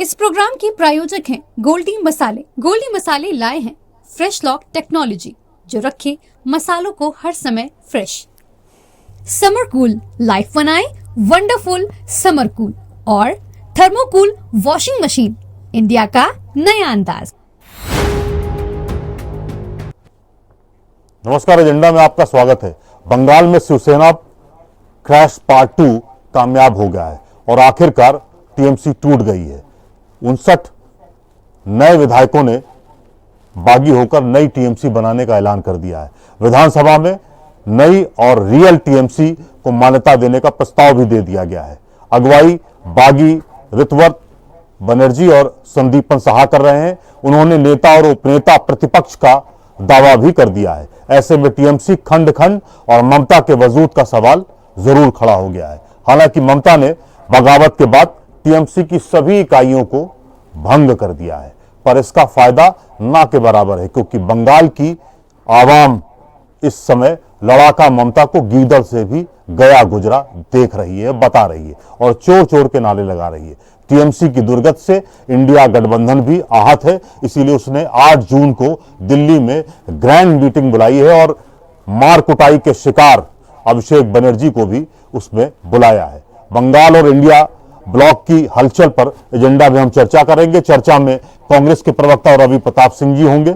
इस प्रोग्राम के प्रायोजक हैं गोल्डी मसाले। गोल्डी मसाले लाए हैं फ्रेश लॉक टेक्नोलॉजी जो रखे मसालों को हर समय फ्रेश। समर कूल लाइफ बनाए वंडरफुल समर कूल और थर्मोकूल वॉशिंग मशीन, इंडिया का नया अंदाज। नमस्कार, एजेंडा में आपका स्वागत है। बंगाल में शिवसेना क्रैश पार्ट 2 कामयाब हो गया है और आखिरकार टीएमसी टूट गई है। 59 नए विधायकों ने बागी होकर नई टीएमसी बनाने का ऐलान कर दिया है। विधानसभा में नई और रियल टीएमसी को मान्यता देने का प्रस्ताव भी दे दिया गया है। अगुवाई बागी, ऋतवर्त बनर्जी और संदीपन सहा कर रहे हैं। उन्होंने नेता और उपनेता प्रतिपक्ष का दावा भी कर दिया है। ऐसे में टीएमसी खंड खंड और ममता के वजूद का सवाल जरूर खड़ा हो गया है। हालांकि ममता ने बगावत के बाद टीएमसी की सभी इकाइयों को भंग कर दिया है, पर इसका फायदा ना के बराबर है, क्योंकि बंगाल की आवाम इस समय लड़ाका ममता को गीदड़ से भी गया गुजरा देख रही है, बता रही है और चोर चोर के नारे लगा रही है। टीएमसी की दुर्गत से इंडिया गठबंधन भी आहत है, इसीलिए उसने 8 जून को दिल्ली में ग्रैंड मीटिंग बुलाई है और मार कुटाई के शिकार अभिषेक बनर्जी को भी उसमें बुलाया है। बंगाल और इंडिया ब्लॉक की हलचल पर एजेंडा में हम चर्चा करेंगे। चर्चा में कांग्रेस के प्रवक्ता रवि प्रताप सिंह जी होंगे,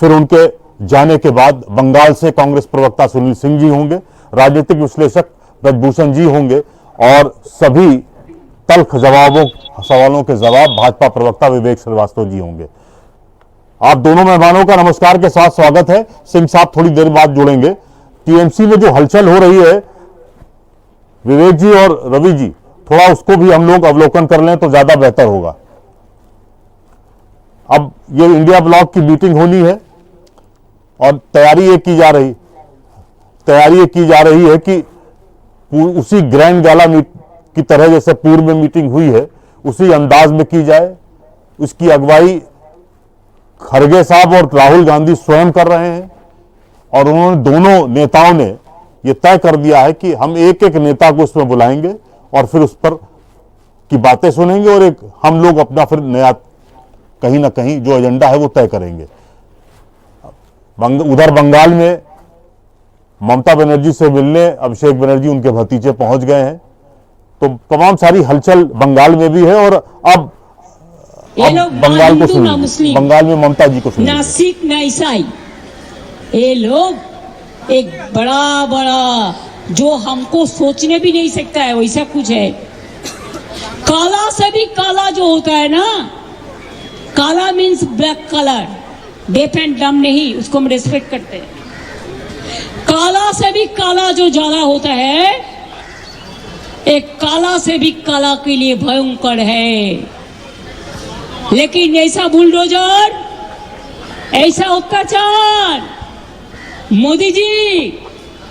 फिर उनके जाने के बाद बंगाल से कांग्रेस प्रवक्ता सुनील सिंह जी होंगे, राजनीतिक विश्लेषक ब्रजभूषण जी होंगे और सभी तल्ख सवालों के जवाब भाजपा प्रवक्ता विवेक श्रीवास्तव जी होंगे। आप दोनों मेहमानों का नमस्कार के साथ स्वागत है। सिंह साहब थोड़ी देर बाद जुड़ेंगे। टीएमसी में जो हलचल हो रही है, विवेक जी और रवि जी, थोड़ा उसको भी हम लोग अवलोकन कर लें तो ज्यादा बेहतर होगा। अब ये इंडिया ब्लॉक की मीटिंग होनी है और तैयारी ये की जा रही है कि उसी ग्रैंड गाला की तरह जैसे पूर्व में मीटिंग हुई है उसी अंदाज में की जाए। उसकी अगुवाई खड़गे साहब और राहुल गांधी स्वयं कर रहे हैं और उन्होंने दोनों नेताओं ने यह तय कर दिया है कि हम एक एक नेता को उसमें बुलाएंगे और फिर उस पर की बातें सुनेंगे और एक हम लोग अपना फिर नया कहीं ना कहीं जो एजेंडा है वो तय करेंगे। उधर बंगाल में ममता बनर्जी से मिलने अभिषेक बनर्जी उनके भतीजे पहुंच गए हैं, तो तमाम सारी हलचल बंगाल में भी है और अब बंगाल को सुनिए, बंगाल में ममता जी को सुनिए। ना सिख ना ईसाई, ये लोग एक बड़ा बड़ा जो हमको सोचने भी नहीं सकता है वैसा कुछ है। काला से भी काला जो होता है ना, काला means black colour, deaf and डम नहीं, उसको हम रेस्पेक्ट करते हैं। काला से भी काला जो ज्यादा होता है, एक काला से भी काला के लिए भयंकर है। लेकिन ऐसा बुलडोजर, ऐसा अत्याचार, मोदी जी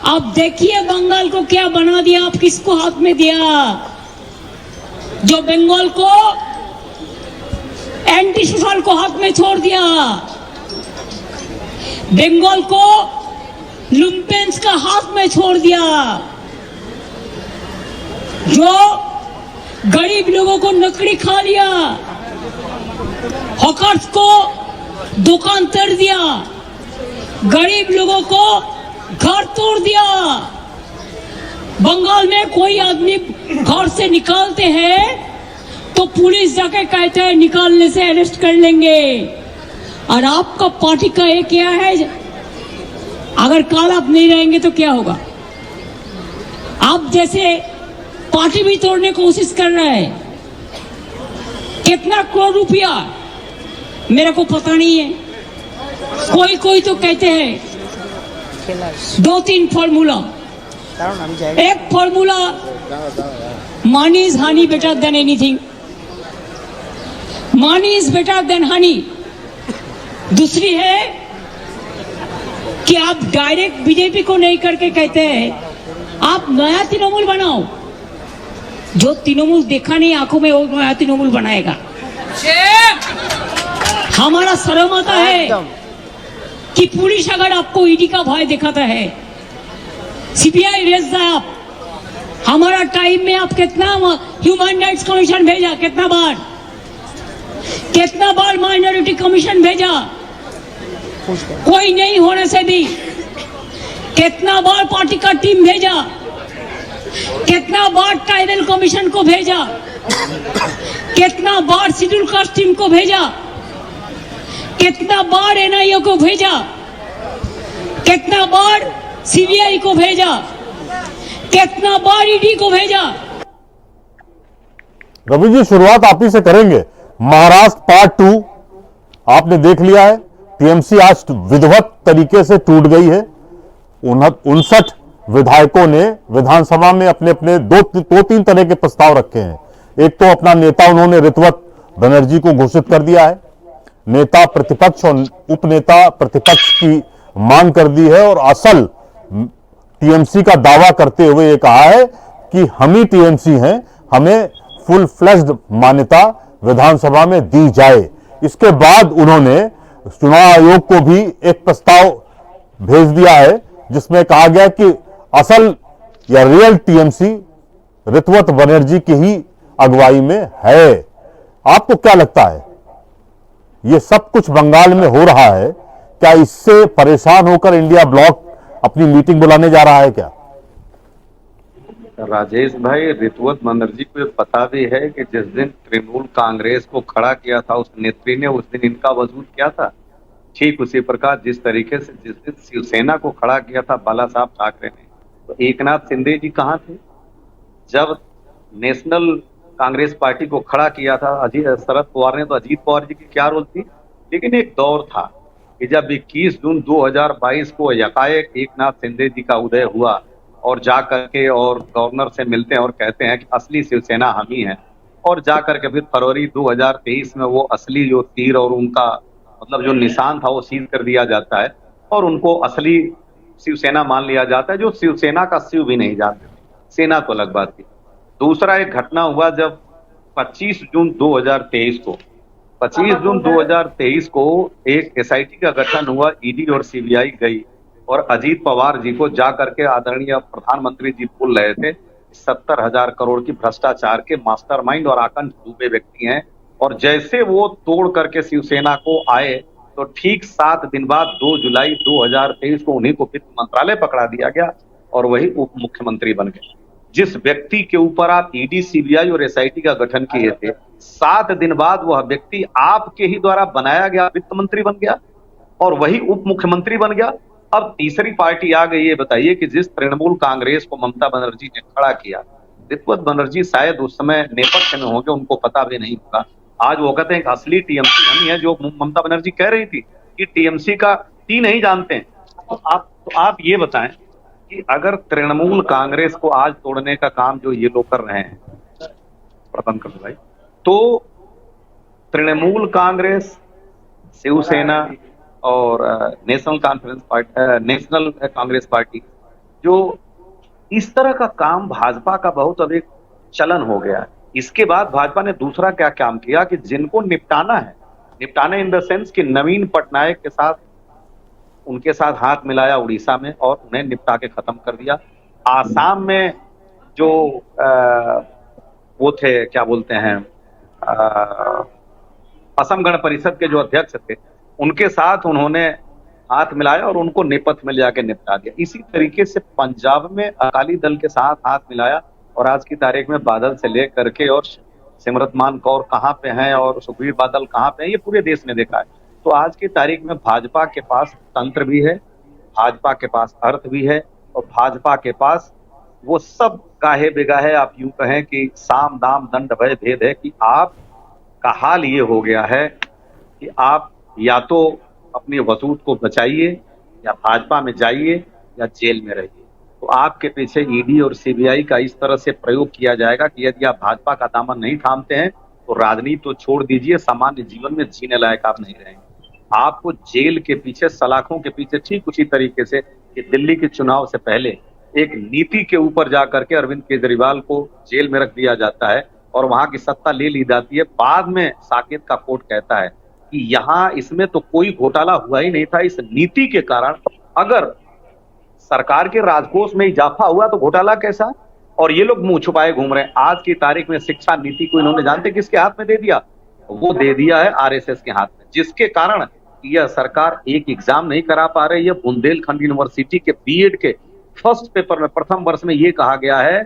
आप देखिए बंगाल को क्या बना दिया, आप किसको हाथ में दिया, जो बंगाल को एंटी सोशल को हाथ में छोड़ दिया, बंगाल को लुम्पेंस का हाथ में छोड़ दिया, जो गरीब लोगों को नकड़ी खा लिया, हॉकर्स को दुकान तोड़ दिया, गरीब लोगों को घर तोड़ दिया। बंगाल में कोई आदमी घर से निकालते हैं तो पुलिस जाके कहते हैं निकालने से अरेस्ट कर लेंगे। और आपका पार्टी का ये क्या है, अगर कल आप नहीं रहेंगे तो क्या होगा? आप जैसे पार्टी भी तोड़ने की कोशिश कर रहे हैं। कितना करोड़ रुपया मेरे को पता नहीं है, कोई तो कहते हैं 2-3 फॉर्मूला। एक formula, money is Honey better than anything, money is better than Honey. दूसरी है कि आप डायरेक्ट बीजेपी को नहीं करके कहते हैं आप नया तृणमूल बनाओ। जो तृणमूल देखा नहीं आंखों में, वो नया तृणमूल बनाएगा। हमारा शर्म आता है कि पुलिस अगर आपको ईडी का भय दिखाता है, सीबीआई भेजता है, आप हमारा टाइम में आप कितना ह्यूमन राइट्स कमीशन भेजा, कितना बार कितना बार माइनॉरिटी कमीशन भेजा, कोई नहीं होने से भी कितना बार पार्टी का टीम भेजा, कितना बार ट्राइबल कमीशन को भेजा, कितना बार शेड्यूल कास्ट टीम को भेजा, कितना बार एनआईए को भेजा, कितना बार सीबीआई को भेजा, कितना बार ईडी को भेजा। रवि जी, शुरुआत आप ही से करेंगे। महाराष्ट्र पार्ट 2 आपने देख लिया है। टीएमसी आज विधिवत तरीके से टूट गई है। 59 विधायकों ने विधानसभा में अपने अपने दो तीन तरह के प्रस्ताव रखे हैं। एक तो अपना नेता उन्होंने ऋतवत बनर्जी को घोषित कर दिया है, नेता प्रतिपक्ष और उपनेता प्रतिपक्ष की मांग कर दी है, और असल टीएमसी का दावा करते हुए ये कहा है कि हम ही टीएमसी हैं, हमें फुल फ्लेज्ड मान्यता विधानसभा में दी जाए। इसके बाद उन्होंने चुनाव आयोग को भी एक प्रस्ताव भेज दिया है जिसमें कहा गया कि असल या रियल टीएमसी ऋतवत बनर्जी की ही अगुवाई में है। आपको क्या लगता है, ये सब कुछ बंगाल में हो रहा है, क्या इससे परेशान होकर इंडिया ब्लॉक अपनी मीटिंग बुलाने जा रहा है क्या? राजेश भाई, ऋतवत बनर्जी को ये पता भी है कि जिस दिन तृणमूल कांग्रेस को खड़ा किया था उस नेत्री ने, उस दिन इनका वजूद क्या था। ठीक उसी प्रकार जिस तरीके से जिस दिन शिवसेना को खड़ा किया था बाला साहब ठाकरे ने, तो एकनाथ शिंदे जी कहाँ थे जब नेशनल कांग्रेस पार्टी को खड़ा किया था? शरद पवार ने, तो अजीत पवार जी की क्या रोल थी। लेकिन एक दौर था कि जब 21 जून 2022 को यकाएक एकनाथ शिंदे जी का उदय हुआ और जा करके और गवर्नर से मिलते हैं और कहते हैं कि असली शिवसेना हम ही है, और जा करके फिर फरवरी 2023 में वो असली जो तीर और उनका मतलब जो निशान था वो सील कर दिया जाता है और उनको असली शिवसेना मान लिया जाता है, जो शिवसेना का शिव भी नहीं जानते, सेना तो अलग बात थी। दूसरा एक घटना हुआ जब 25 जून 2023 को एक एसआईटी का गठन हुआ, ईडी और सीबीआई गई और अजीत पवार जी को जा करके आदरणीय प्रधानमंत्री जी बोल रहे थे 70,000 करोड़ की भ्रष्टाचार के मास्टरमाइंड और आकांक्ष डूबे व्यक्ति हैं, और जैसे वो तोड़ करके शिवसेना को आए तो ठीक 7 दिन बाद 2 जुलाई 2023 को उन्हीं को वित्त मंत्रालय पकड़ा दिया गया और वही उप मुख्यमंत्री बन गए। जिस व्यक्ति के ऊपर आप ईडी सीबीआई और एसआईटी का गठन किए थे, 7 दिन बाद वह व्यक्ति आपके ही द्वारा बनाया गया वित्त मंत्री बन गया और वही उप मुख्यमंत्री बन गया। अब तीसरी पार्टी आ गई है, बताइए कि जिस तृणमूल कांग्रेस को ममता बनर्जी ने खड़ा किया, ऋतवत बनर्जी शायद उस समय नेपथ्य में होंगे, उनको पता भी नहीं होगा। आज वो कहते हैं कि असली टीएमसी हम ही है, जो ममता बनर्जी कह रही थी कि टीएमसी का टी नहीं जानते हैं। तो आप ये बताएं कि अगर तृणमूल कांग्रेस को आज तोड़ने का काम जो ये लोग कर रहे हैं, प्रबंध कर भाई, तो तृणमूल कांग्रेस, शिवसेना और नेशनल कांग्रेस पार्टी, जो इस तरह का काम भाजपा का बहुत अब एक चलन हो गया है। इसके बाद भाजपा ने दूसरा क्या काम किया कि जिनको निपटाना है, निपटाना इन द सेंस कि नवीन पटनायक के साथ उनके साथ हाथ मिलाया उड़ीसा में और उन्हें निपटा के खत्म कर दिया। आसाम में जो वो थे, क्या बोलते हैं, असम गण परिषद के जो अध्यक्ष थे, उनके साथ उन्होंने हाथ मिलाया और उनको नेपथ्य में ले जाके निपटा दिया। इसी तरीके से पंजाब में अकाली दल के साथ हाथ मिलाया और आज की तारीख में बादल से लेकर के और सिमरतमान कौर कहाँ पे हैं और सुखबीर बादल कहाँ पे हैं, ये पूरे देश ने देखा है। तो आज की तारीख में भाजपा के पास तंत्र भी है, भाजपा के पास अर्थ भी है और भाजपा के पास वो सब गाहे बेगाहे आप यूं कहें कि साम दाम दंड भय भेद है कि आप का हाल ये हो गया है कि आप या तो अपने वसूद को बचाइए या भाजपा में जाइए या जेल में रहिए। तो आपके पीछे ईडी और सीबीआई का इस तरह से प्रयोग किया जाएगा कि यदि आप भाजपा का दामन नहीं थामते हैं तो राजनीति तो छोड़ दीजिए, सामान्य जीवन में जीने लायक आप नहीं रहेंगे। आपको जेल के पीछे, सलाखों के पीछे, ठीक उसी तरीके से कि दिल्ली के चुनाव से पहले एक नीति के ऊपर जाकर के अरविंद केजरीवाल को जेल में रख दिया जाता है और वहां की सत्ता ले ली जाती है। बाद में साकेत का कोर्ट कहता है कि यहाँ इसमें तो कोई घोटाला हुआ ही नहीं था, इस नीति के कारण अगर सरकार के राजकोष में इजाफा हुआ तो घोटाला कैसा। और ये लोग मुंह छुपाए घूम रहे हैं। आज की तारीख में शिक्षा नीति को इन्होंने जानते किसके हाथ में दे दिया? वो दे दिया है आरएसएस के हाथ में, जिसके कारण यह सरकार एक एग्जाम नहीं करा पा रही है। बुंदेलखंड यूनिवर्सिटी के बीएड के फर्स्ट पेपर में प्रथम वर्ष में यह कहा गया है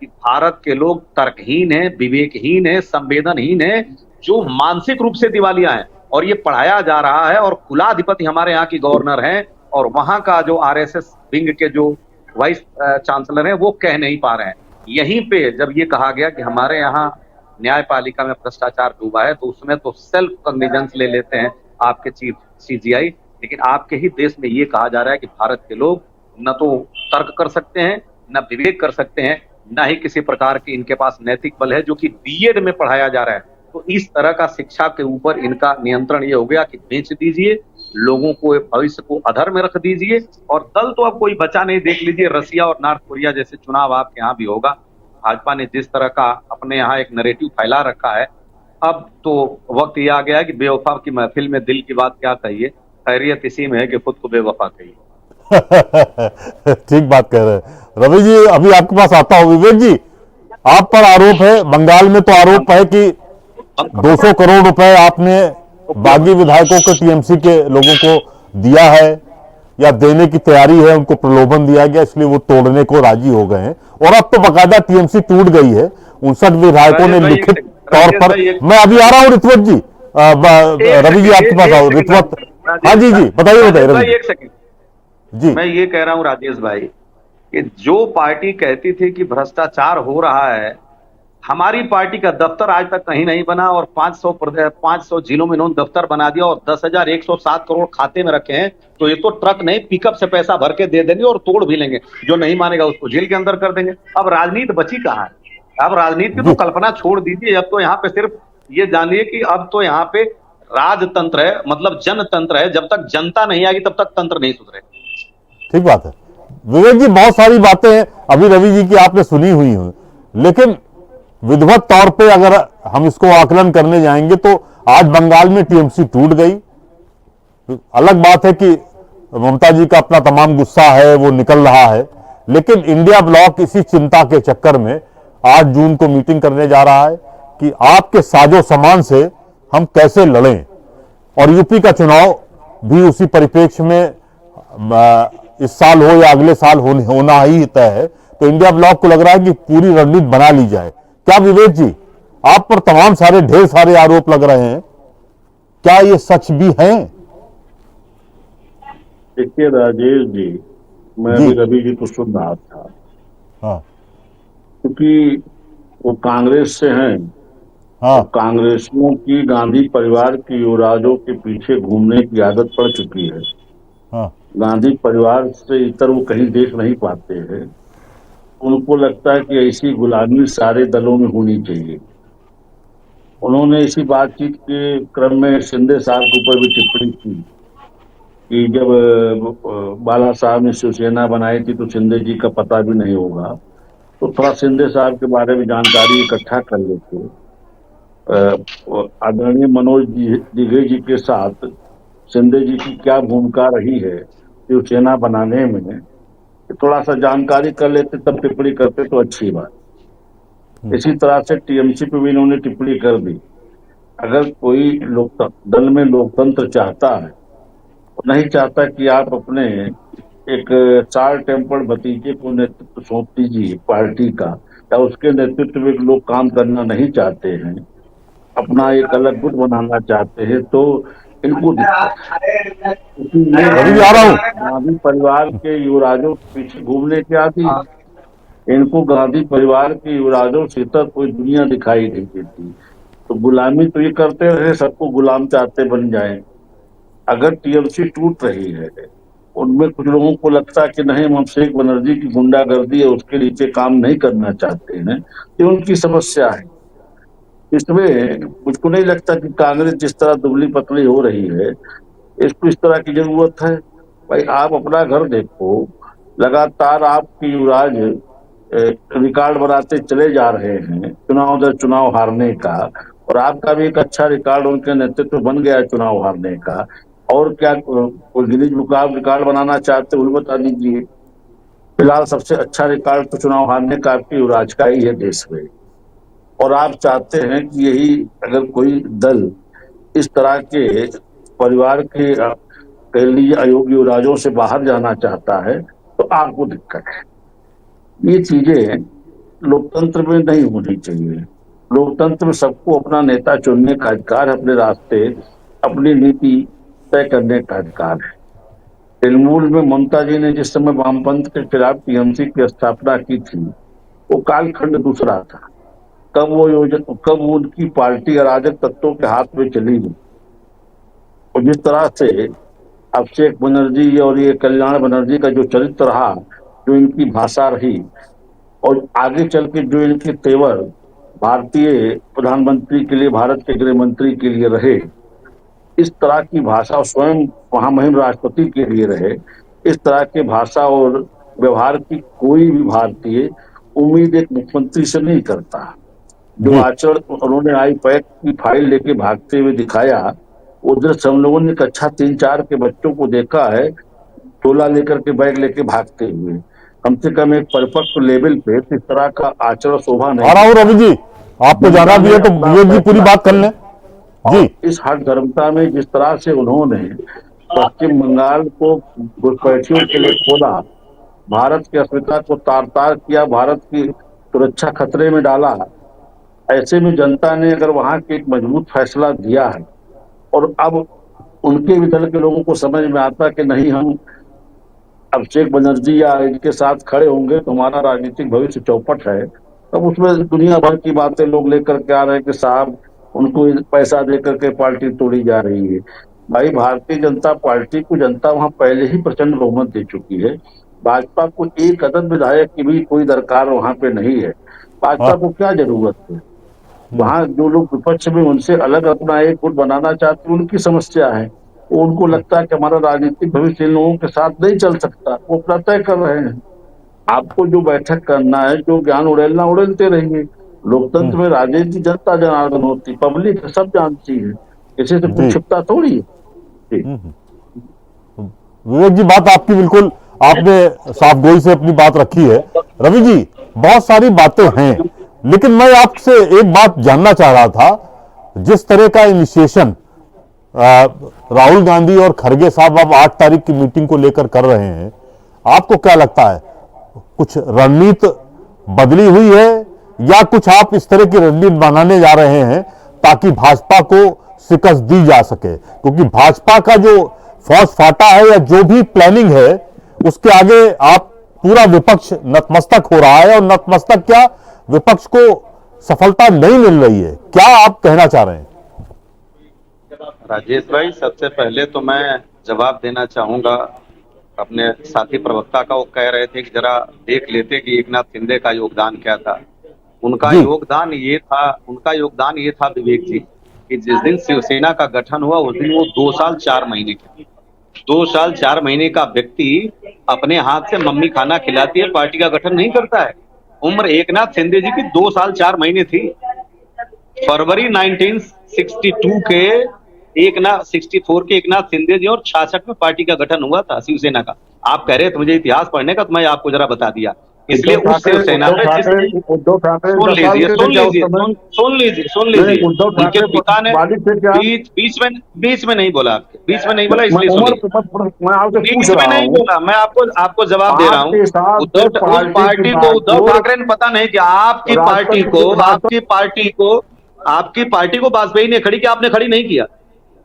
कि भारत के लोग तर्कहीन है, विवेकहीन है, संवेदनहीन है, जो मानसिक रूप से दिवालिया है। और ये पढ़ाया जा रहा है, और कुलाधिपति हमारे यहाँ की गवर्नर हैं, और वहां का जो आरएसएस विंग के जो वाइस चांसलर हैं वो कह नहीं पा रहे हैं। यहीं पे जब ये कहा गया कि हमारे यहाँ न्यायपालिका में भ्रष्टाचार डूबा है, तो उसमें तो सेल्फ कॉग्निजेंस ले लेते हैं आपके चीफ सीजीआई, लेकिन आपके ही देश में ये कहा जा रहा है कि भारत के लोग न तो तर्क कर सकते हैं, न विवेक कर सकते हैं, न ही किसी प्रकार की इनके पास नैतिक बल है, जो कि बीएड में पढ़ाया जा रहा है। तो इस तरह का शिक्षा के ऊपर इनका नियंत्रण ये हो गया कि बेच दीजिए, लोगों को भविष्य को अधर में रख दीजिए, और दल तो अब कोई बचा नहीं। देख लीजिए रसिया और नॉर्थ कोरिया जैसे चुनाव आपके यहाँ भी होगा। भाजपा ने जिस तरह का अपने यहाँ एक नैरेटिव फैला रखा है, अब तो वक्त ये आ गया है कि बेवफा की महफिल में दिल की बात क्या कहिए, खैरियत इसी में है कि खुद को बेवफा कहिए। ठीक बात कह रहे हैं रवि जी। अभी आपके पास आता हूं विवेक जी, आप पर आरोप है, बंगाल में तो आरोप है कि 200 करोड़ रुपए आपने बागी विधायकों को, टीएमसी के लोगों को दिया है या देने की तैयारी है, उनको प्रलोभन दिया गया, इसलिए वो तोड़ने को राजी हो गए हैं। और अब तो बकायदा टीएमसी टूट गई है। 59 विधायकों ने लिखित तौर पर, मैं अभी आ रहा हूं रितवत जी, रवि जी आपके पास आओ। रितवत, हाँ जी जी बताइए रवि। एक सेकंड जी, मैं ये कह रहा हूं राजेश भाई कि जो पार्टी कहती थी कि भ्रष्टाचार हो रहा है, हमारी पार्टी का दफ्तर आज तक कहीं नहीं बना, और 500 जिलों में इन्होंने दफ्तर बना दिया, और 10,107 करोड़ खाते में रखे हैं। तो ये तो ट्रक नहीं, पिकअप से पैसा भर के दे देंगे और तोड़ भी लेंगे। जो नहीं मानेगा उसको जेल के अंदर कर देंगे। अब राजनीति बची कहाँ है? अब राजनीति की तो कल्पना छोड़ दीजिए। अब तो यहाँ पे सिर्फ ये जानिए कि अब तो यहाँ पे राजतंत्र है, मतलब जनतंत्र है। जब तक जनता नहीं आएगी तब तक तंत्र नहीं सुधरे। ठीक बात है विवेक जी, बहुत सारी बातें अभी रवि जी की आपने सुनी हुई हैं, लेकिन विधिवत तौर पे अगर हम इसको आकलन करने जाएंगे तो आज बंगाल में टीएमसी टूट गई। अलग बात है कि ममता जी का अपना तमाम गुस्सा है वो निकल रहा है, लेकिन इंडिया ब्लॉक इसी चिंता के चक्कर में 8 जून को मीटिंग करने जा रहा है कि आपके साजो सामान से हम कैसे लड़ें। और यूपी का चुनाव भी उसी परिप्रेक्ष्य में इस साल हो या अगले साल होना ही तय है। तो इंडिया ब्लॉक को लग रहा है कि पूरी रणनीति बना ली जाए। क्या विवेक जी, आप पर तमाम सारे ढेर सारे आरोप लग रहे हैं, क्या ये सच भी हैं? देखिए राजेश जी, मैं भी रवि जी को सुन रहा था। हाँ, क्योंकि वो कांग्रेस से हैं। हाँ, तो कांग्रेसियों की गांधी परिवार की युवराजों के पीछे घूमने की आदत पड़ चुकी है। हाँ, गांधी परिवार से इतर वो कहीं देख नहीं पाते हैं। उनको लगता है कि ऐसी गुलामी सारे दलों में होनी चाहिए। उन्होंने इसी बातचीत के क्रम में शिंदे साहब के ऊपर भी टिप्पणी की कि जब बाला साहब ने शिवसेना बनाई थी तो शिंदे जी का पता भी नहीं होगा। तो थोड़ा शिंदे साहब के बारे में जानकारी इकट्ठा कर लेते। आदरणीय मनोज दिघे जी के साथ शिंदे जी की क्या भूमिका रही है शिवसेना बनाने में, थोड़ा सा जानकारी कर लेते तब टिप्पणी करते तो अच्छी बात। इसी तरह से टीएमसी पे भी इन्होंने टिप्पणी कर दी। अगर कोई दल में लोकतंत्र चाहता है, नहीं चाहता कि आप अपने एक चार टेम्पर्ड भतीजे को नेतृत्व सौंप दीजिए पार्टी का, या उसके नेतृत्व में लोग काम करना नहीं चाहते हैं, अपना एक अलग गुट बनाना चाहते हैं, तो इनको गांधी परिवार के युवराजों के पीछे घूमने के आदि। इनको गांधी परिवार के युवराजों से तक कोई दुनिया दिखाई नहीं देती। तो गुलामी तो ये करते रहे, सबको गुलाम चाहते बन जाए। अगर टीएमसी टूट रही है, उनमें कुछ लोगों को लगता है कि नहीं, हम अभिषेक बनर्जी की गुंडागर्दी है उसके नीचे काम नहीं करना चाहते हैं, ये उनकी समस्या है। इसमें मुझको नहीं लगता कि कांग्रेस जिस तरह दुबली पतली हो रही है, इसको इस तरह की जरूरत है। भाई आप अपना घर देखो, लगातार आपकी युवराज रिकॉर्ड बनाते चले जा रहे हैं चुनाव दर चुनाव हारने का, और आपका भी एक अच्छा रिकॉर्ड उनके नेतृत्व बन गया है चुनाव हारने का। और क्या कोई गिनीज बुक आप रिकॉर्ड बनाना चाहते हो बता दीजिए। फिलहाल सबसे अच्छा रिकॉर्ड तो चुनाव हारने का आपकी युवराज का ही है देश में। और आप चाहते हैं कि यही अगर कोई दल इस तरह के परिवार के कह लीजिए अयोग्य युवराजों से बाहर जाना चाहता है तो आपको दिक्कत है। ये चीजें लोकतंत्र में नहीं होनी चाहिए। लोकतंत्र में सबको अपना नेता चुनने का अधिकार है, अपने रास्ते अपनी नीति तय करने का अधिकार है। तृणमूल में ममता जी ने जिस समय वामपंथ के खिलाफ टीएमसी की स्थापना की थी, वो कालखंड दूसरा था। कब उनकी पार्टी अराजक तत्वों के हाथ में चली गई और जिस तरह से अभिषेक बनर्जी और ये कल्याण बनर्जी का जो चरित्र रहा, जो इनकी भाषा रही और आगे चल के जो इनके तेवर भारतीय प्रधानमंत्री के लिए, भारत के गृह मंत्री के लिए रहे, इस तरह की भाषा स्वयं महामहिम राष्ट्रपति के लिए रहे, इस तरह के भाषा और व्यवहार की कोई भी भारतीय उम्मीद एक मुख्यमंत्री से नहीं करता। जो आचरण उन्होंने आई पैक की फाइल लेके भागते हुए दिखाया, उधर से हम लोगों ने कक्षा 3-4 के बच्चों को देखा है टोला लेकर के बैग लेके भागते हुए। कम से कम एक परिपक्व लेवल पे इस तरह का आचरण शोभा नहीं। आ रहा हूँ रवि जी, आपको जाना भी है तो विवेक जी पूरी बात कर लें जी। इस हठधर्मता में जिस तरह से उन्होंने पश्चिम बंगाल को घुसपैठियों के लिए खोला, भारत की अस्मिता को तार तार किया, भारत की सुरक्षा खतरे में डाला, ऐसे में जनता ने अगर वहां के एक मजबूत फैसला दिया है और अब उनके भी दल के लोगों को समझ में आता कि नहीं, हम अभिषेक बनर्जी या इनके साथ खड़े होंगे तो हमारा राजनीतिक भविष्य चौपट है, तब उसमें दुनिया भर की बातें लोग लेकर के आ रहे हैं कि साहब उनको पैसा देकर के पार्टी तोड़ी जा रही है। भाई, भारतीय जनता पार्टी को जनता वहां पहले ही प्रचंड बहुमत दे चुकी है। भाजपा को एक अदद विधायक की भी कोई दरकार वहां पे नहीं है। भाजपा को क्या जरूरत है? वहां जो लोग विपक्ष में उनसे अलग अपना एक गुट बनाना चाहते हैं, उनकी समस्या है। उनको लगता है कि हमारा राजनीतिक भविष्य इन लोगों के साथ नहीं चल सकता, वो अपना तय कर रहे हैं। आपको जो बैठक करना है, जो ज्ञान उड़ेलना उड़ेलते रहिए। लोकतंत्र में राजनीति जनता जनार्दन होती, पब्लिक सब जानती है, किसी से कुछ छिपता थोड़ी है। विवेक जी, बात आपकी बिल्कुल, आपने साफ गोई से अपनी बात रखी है। रवि जी, बहुत सारी बातें हैं, लेकिन मैं आपसे एक बात जानना चाह रहा था। जिस तरह का इनिशिएशन राहुल गांधी और खड़गे साहब अब 8 तारीख की मीटिंग को लेकर कर रहे हैं, आपको क्या लगता है, कुछ रणनीति बदली हुई है या कुछ आप इस तरह की रणनीति बनाने जा रहे हैं ताकि भाजपा को शिकस्त दी जा सके? क्योंकि भाजपा का जो फौज फाटा है या जो भी प्लानिंग है, उसके आगे आप पूरा विपक्ष नतमस्तक हो रहा है और नतमस्तक क्या, विपक्ष को सफलता नहीं मिल रही है। क्या आप कहना चाह रहे हैं? राजेश भाई, सबसे पहले तो मैं जवाब देना चाहूंगा अपने साथी प्रवक्ता का। वो कह रहे थे कि जरा देख लेते कि एकनाथ शिंदे का योगदान क्या था। उनका योगदान ये था विवेक जी, कि जिस दिन शिवसेना का गठन हुआ उस दिन वो 2 साल 4 महीने के 2 साल 4 महीने का व्यक्ति अपने हाथ से मम्मी खाना खिलाती है, पार्टी का गठन नहीं करता है। उम्र एकनाथ शिंदे जी की 2 साल 4 महीने थी। फरवरी 1962 के 64 के एकनाथ शिंदे जी और 66 में पार्टी का गठन हुआ था शिवसेना का। आप कह रहे थे मुझे इतिहास पढ़ने का, तो मैं आपको जरा बता दिया। इसलिए उस शिवसेना में सुन लीजिए उनके पिता ने बीच में नहीं बोला, आपके बीच में नहीं बोला, इसलिए बीच में नहीं बोला। मैं आपको जवाब दे रहा हूँ। उद्धव ठाकरे ने पता नहीं कि आपकी पार्टी को वाजपेयी ने खड़ी किया, आपने खड़ी नहीं किया,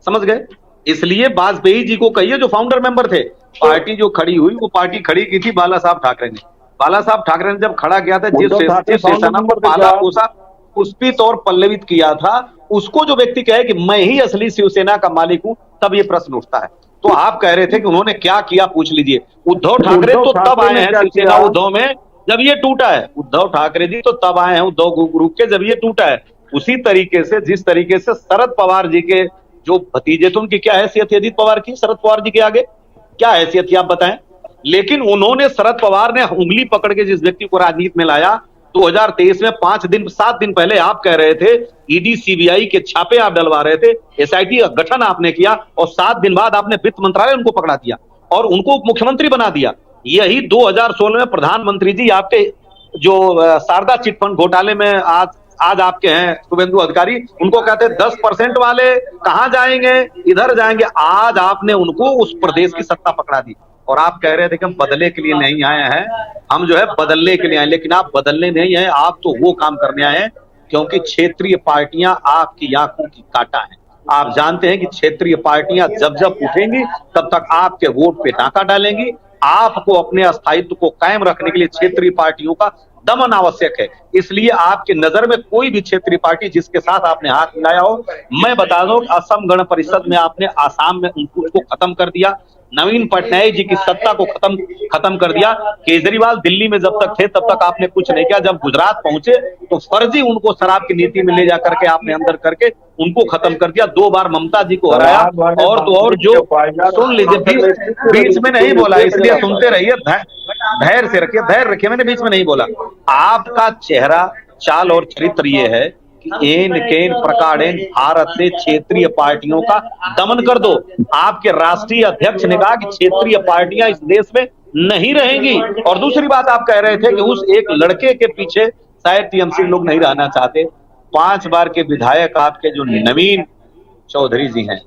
समझ गए? इसलिए वाजपेयी जी को कहिए, जो फाउंडर मेंबर थे। पार्टी जो खड़ी हुई वो पार्टी खड़ी की थी बाला साहब ठाकरे ने। बाला साहब ठाकरे ने जब खड़ा किया था, जिस शिवसेना को पाला पोसा पुष्पित और पल्लवित किया था, उसको जो व्यक्ति कहे कि मैं ही असली शिवसेना का मालिक हूं, तब ये प्रश्न उठता है। तो आप कह रहे थे कि उन्होंने क्या किया, पूछ लीजिए। उद्धव ठाकरे तो तब आए हैं शिवसेना उद्धव में जब ये टूटा है। उद्धव ठाकरे जी तो तब आए हैं उद्धव ग्रुप के जब ये टूटा है। उसी तरीके से जिस तरीके से शरद पवार जी के जो भतीजे थे, उनकी क्या हैसियत थी अजीत पवार की? शरद पवार जी के आगे क्या हैसियत थी आप बताएं? लेकिन उन्होंने, शरद पवार ने उंगली पकड़ के जिस व्यक्ति को राजनीति में लाया, 2023 में 7 दिन पहले आप कह रहे थे ईडी सीबीआई के छापे आप डलवा रहे थे, एसआईटी का गठन आपने किया और 7 दिन बाद आपने वित्त मंत्रालय उनको पकड़ा दिया और उनको उप मुख्यमंत्री बना दिया। यही 2016 में प्रधानमंत्री जी आपके जो शारदा चिटफंड घोटाले में आज आज आपके हैं शुभेंदु अधिकारी, उनको कहते हैं 10% वाले कहां जाएंगे, इधर जाएंगे। आज आपने उनको उस प्रदेश की सत्ता पकड़ा दी और आप कह रहे थे कि हम बदले के लिए नहीं आए हैं, हम जो है बदलने के लिए आए। लेकिन आप बदलने नहीं आए, आप तो वो काम करने आए हैं क्योंकि क्षेत्रीय पार्टियां आपकी आंखों की कांटा है। आप जानते हैं कि क्षेत्रीय पार्टियां जब जब उठेंगी तब तक आपके वोट पे डाका डालेंगी। आपको अपने अस्थायित्व को कायम रखने के लिए क्षेत्रीय पार्टियों का दमन आवश्यक है। इसलिए आपकी नजर में कोई भी क्षेत्रीय पार्टी जिसके साथ आपने हाथ मिलाया हो, मैं बता दूं असम गण परिषद में आपने आसाम में उसको खत्म कर दिया, नवीन पटनायक जी की सत्ता को खत्म कर दिया। केजरीवाल दिल्ली में जब तक थे तब तक आपने कुछ नहीं किया, जब गुजरात पहुंचे तो फर्जी उनको शराब की नीति में ले जा करके आपने अंदर करके उनको खत्म कर दिया। 2 बार ममता जी को हराया। और तो और जो सुन लीजिए, बीच में नहीं बोला, इसलिए सुनते रहिए, धैर्य से रखिए, धैर्य रखिए, मैंने बीच में नहीं बोला। आपका चेहरा चाल और चरित्र ये है कि एन केन प्रकारेण भारत से क्षेत्रीय पार्टियों का दमन कर दो। आपके राष्ट्रीय अध्यक्ष ने कहा कि क्षेत्रीय पार्टियां इस देश में नहीं रहेंगी। और दूसरी बात आप कह रहे थे कि उस एक लड़के के पीछे शायद टीएमसी लोग नहीं रहना चाहते। 5 बार के विधायक आपके जो नवीन चौधरी जी हैं,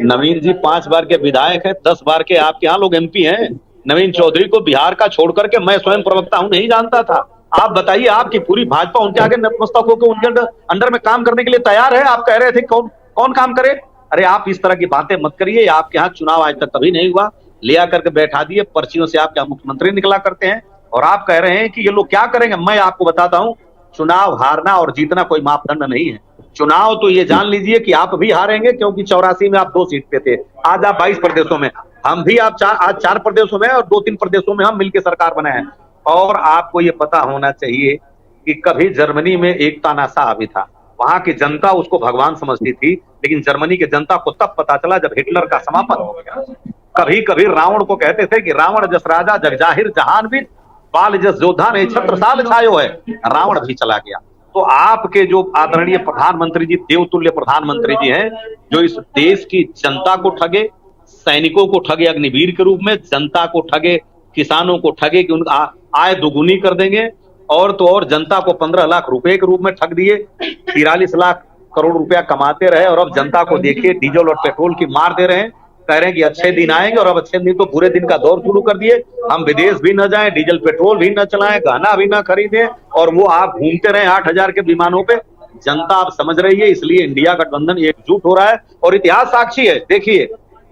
नवीन जी 5 बार के विधायक हैं, 10 बार के आपके यहाँ लोग एमपी हैं। नवीन चौधरी को बिहार का छोड़ करके मैं स्वयं प्रवक्ता हूं, नहीं जानता था। आप बताइए, आपकी पूरी भाजपा उनके आगे नतमस्तक होकर उनके अंडर में काम करने के लिए तैयार है। आप कह रहे थे कौन काम करे। अरे आप इस तरह की बातें मत करिए। आपके यहाँ चुनाव आज तक कभी नहीं हुआ, ले आकर के बैठा दिए, पर्चियों से आपके यहाँ मुख्यमंत्री निकला करते हैं और आप कह रहे हैं कि ये लोग क्या करेंगे। मैं आपको बताता हूं, चुनाव हारना और जीतना कोई मापदंड नहीं है। चुनाव तो ये जान लीजिए कि आप भी हारेंगे, क्योंकि 84 में आप 2 सीट पे थे, आज आप 22 प्रदेशों में, हम भी आप आज 4 प्रदेशों में और 2-3 प्रदेशों में हम मिलकर सरकार बनाए हैं। और आपको ये पता होना चाहिए कि कभी जर्मनी में एक तानाशाह भी था, वहां की जनता उसको भगवान समझती थी, लेकिन जर्मनी की जनता को तब पता चला जब हिटलर का समापन हो गया। कभी कभी रावण को कहते थे कि रावण जस राजा जग जाहिर जहान भी, बाल जस योद्धा ने छत्रसाल छायो है, रावण भी चला गया। तो आपके जो आदरणीय प्रधानमंत्री जी, देवतुल्य प्रधानमंत्री जी हैं, जो इस देश की जनता को ठगे, सैनिकों को ठगे अग्निवीर के रूप में, जनता को ठगे, किसानों को ठगे कि उनका आय दोगुनी कर देंगे, और तो और जनता को 15 लाख रुपए के रूप में ठग दिए, 43 लाख करोड़ रुपया कमाते रहे। और अब जनता को देखिए डीजल और पेट्रोल की मार दे रहे हैं, कह रहे हैं कि अच्छे दिन आएंगे, और अब अच्छे दिन तो बुरे दिन का दौर शुरू कर दिए। हम विदेश भी न जाएं, डीजल पेट्रोल भी न चलाएं, गहना भी न खरीदें, और वो आप घूमते रहे 8,000 के विमानों पे। जनता आप समझ रही है, इसलिए इंडिया गठबंधन एकजुट हो रहा है। और इतिहास साक्षी है, देखिए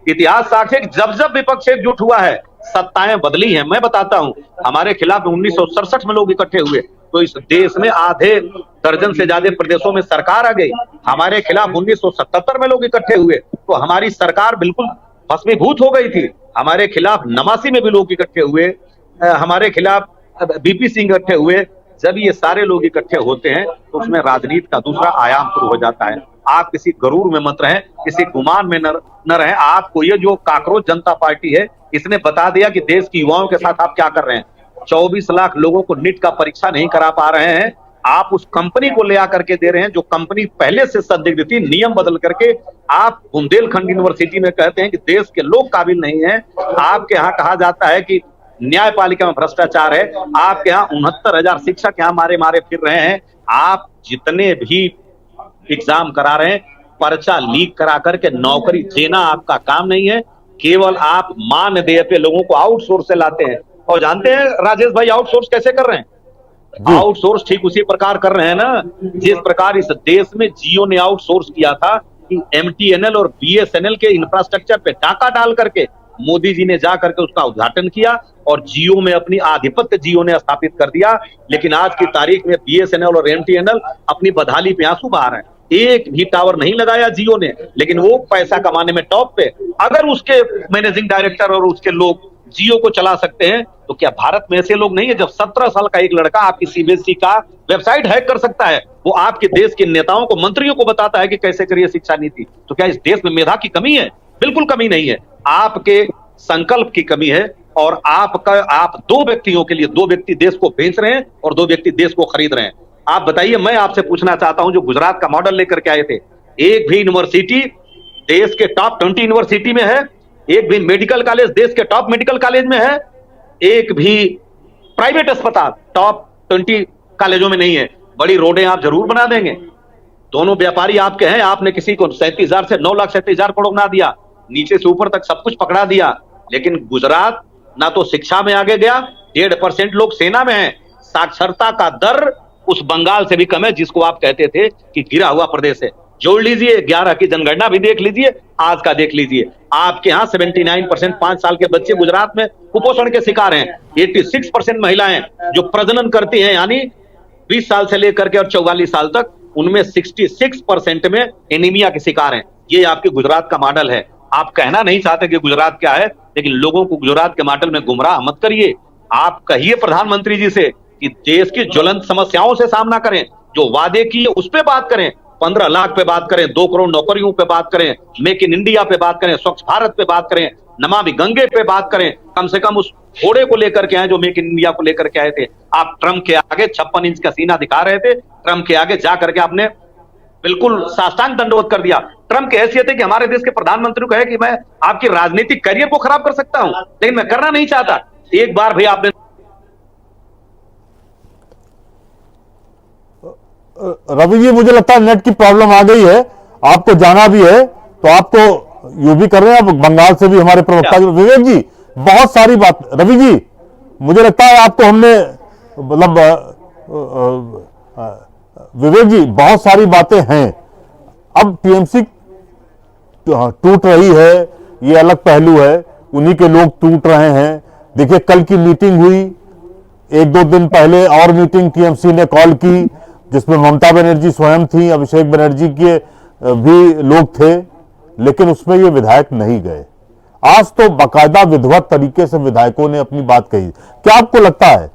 इतिहास साक्षी है कि जब जब विपक्ष एकजुट हुआ है सत्ताएं बदली हैं। मैं बताता हूं, हमारे खिलाफ 1967 में लोग इकट्ठे हुए तो इस देश में आधे दर्जन से ज्यादा प्रदेशों में सरकार आ गई। हमारे खिलाफ 1977 में लोग इकट्ठे हुए तो हमारी सरकार बिल्कुल भस्मीभूत हो गई थी। हमारे खिलाफ 89 में भी लोग इकट्ठे हुए, हमारे खिलाफ बीपी सिंह इकट्ठे हुए। जब ये सारे लोग इकट्ठे होते हैं तो उसमें राजनीति का दूसरा आयाम शुरू हो जाता है। आप किसी गरूर में मत रहें, किसी गुमान में न रहें। आपको ये जो काकरोच जनता पार्टी है, इसने बता दिया कि देश की युवाओं के साथ आप क्या कर रहे हैं। 24 लाख लोगों को नीट का परीक्षा नहीं करा पा रहे हैं, आप उस कंपनी को ले आकर के दे रहे हैं जो कंपनी पहले से संदिग्ध थी। नियम बदल करके आप बुंदेलखंड यूनिवर्सिटी में कहते हैं कि देश के लोग काबिल नहीं है। आपके यहाँ कहा जाता है कि न्यायपालिका में भ्रष्टाचार है। आपके यहाँ 69,000 शिक्षक यहाँ मारे फिर रहे हैं। आप जितने भी एग्जाम करा रहे हैं, पर्चा लीक करा करके नौकरी देना आपका काम नहीं है। केवल आप मानदेय पे लोगों को आउटसोर्स से लाते हैं। और जानते हैं राजेश भाई आउटसोर्स कैसे कर रहे हैं? आउटसोर्स ठीक उसी प्रकार कर रहे हैं ना जिस प्रकार इस देश में जियो ने आउटसोर्स किया था कि एमटीएनएल और बीएसएनएल के इंफ्रास्ट्रक्चर पे डाका डाल करके मोदी जी ने जा करके उसका उद्घाटन किया और जियो में अपनी आधिपत्य जियो ने स्थापित कर दिया। लेकिन आज की तारीख में बीएसएनएल और एमटीएनएल अपनी बदहाली पे आंसू बहा रहे हैं। एक भी टावर नहीं लगाया जियो ने, लेकिन वो पैसा कमाने में टॉप पे। अगर उसके मैनेजिंग डायरेक्टर और उसके लोग जियो को चला सकते हैं तो क्या भारत में ऐसे लोग नहीं है? जब 17 साल का एक लड़का आपकी सीबीएसई का वेबसाइट हैक कर सकता है, वो आपके देश के नेताओं को, मंत्रियों को बताता है कि कैसे करिए शिक्षा नीति, तो क्या इस देश में मेधा की कमी है? बिल्कुल कमी नहीं है, आपके संकल्प की कमी है। और आप 2 व्यक्तियों के लिए 2 व्यक्ति देश को बेच रहे हैं और 2 व्यक्ति देश को खरीद रहे हैं। आप बताइए, मैं आपसे पूछना चाहता हूं, जो गुजरात का मॉडल लेकर के आए थे, एक भी यूनिवर्सिटी देश के टॉप 20 यूनिवर्सिटी में है, एक भी मेडिकल कॉलेज देश के टॉप मेडिकल कॉलेज में है, एक भी प्राइवेट अस्पताल टॉप 20 कॉलेजों में नहीं है। बड़ी रोडें आप जरूर बना देंगे। दोनों व्यापारी आपके हैं, आपने किसी को 37,000 से 9,37,000 करोड़ बना दिया, नीचे से ऊपर तक सब कुछ पकड़ा दिया। लेकिन गुजरात ना तो शिक्षा में आगे गया, 1.5% लोग सेना में हैं, साक्षरता का दर उस बंगाल से भी कम है जिसको आप कहते थे कि गिरा हुआ प्रदेश है। जोड़ लीजिए, 11 की जनगणना भी देख लीजिए, आज का देख लीजिए। आपके यहाँ 79% 5 साल के बच्चे गुजरात में कुपोषण के शिकार हैं। 86% महिलाएं जो प्रजनन करती हैं, यानी 20 साल से लेकर के और 44 साल तक, उनमें 66% में एनीमिया के शिकार हैं। ये आपके गुजरात का मॉडल है। आप कहना नहीं चाहते कि गुजरात क्या है, लेकिन लोगों को गुजरात के मॉडल में गुमराह मत करिए। आप कहिए प्रधानमंत्री जी से कि देश की ज्वलंत समस्याओं से सामना करें, जो वादे किए उस पे बात करें, 15 लाख पे बात करें, 2 करोड़ नौकरियों पे बात करें, मेक इन इंडिया पे बात करें, स्वच्छ भारत पे बात करें, नमामि गंगे पे बात करें। कम से कम उस घोड़े को लेकर के आए जो मेक इन इंडिया को लेकर के आए थे। आप ट्रंप के आगे 56 इंच का सीना दिखा रहे थे, ट्रंप के आगे जा करके आपने बिल्कुल साष्टांग दंडवत कर दिया। ट्रंप की हैसियत है कि हमारे देश के प्रधानमंत्री को है कि मैं आपकी राजनीतिक करियर को खराब कर सकता हूं, लेकिन मैं करना नहीं चाहता। एक बार भैया आपने रवि जी, मुझे लगता है नेट की प्रॉब्लम आ गई है, आपको जाना भी है, तो आपको यू भी कर रहे हैं। अब बंगाल से भी हमारे प्रवक्ता विवेक जी, बहुत सारी बात। रवि जी, मुझे लगता है आपको हमने मतलब विवेक जी, बहुत सारी बातें हैं। अब टीएमसी टूट रही है, ये अलग पहलू है, उन्हीं के लोग टूट रहे हैं। देखिए, कल की मीटिंग हुई, 1-2 दिन पहले और मीटिंग टीएमसी ने कॉल की, जिसमें ममता बनर्जी स्वयं थी, अभिषेक बनर्जी के भी लोग थे, लेकिन उसमें ये विधायक नहीं गए। आज तो बाकायदा विधिवत तरीके से विधायकों ने अपनी बात कही। क्या आपको लगता है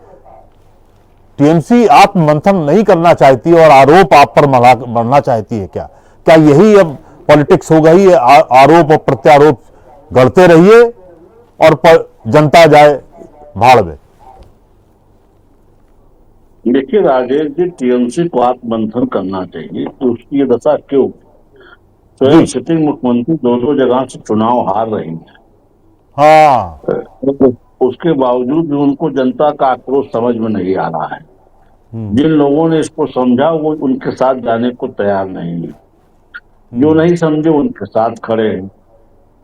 टीएमसी आत्ममंथन नहीं करना चाहती और आरोप आप पर मढ़ना चाहती है? क्या यही अब पॉलिटिक्स हो गई है? आरोप और प्रत्यारोप गढ़ते रहिए और जनता जाए भाड़ में। देखिए राजेश जी, टीएमसी को आत्ममंथन करना चाहिए तो उसकी ये दशा क्यों? स्वयं सिटिंग मुख्यमंत्री 2 जगह से चुनाव हार रही है। हाँ, उसके बावजूद भी उनको जनता का आक्रोश समझ में नहीं आ रहा है। जिन लोगों ने इसको समझा वो उनके साथ जाने को तैयार नहीं है, जो नहीं समझे उनके साथ खड़े हैं।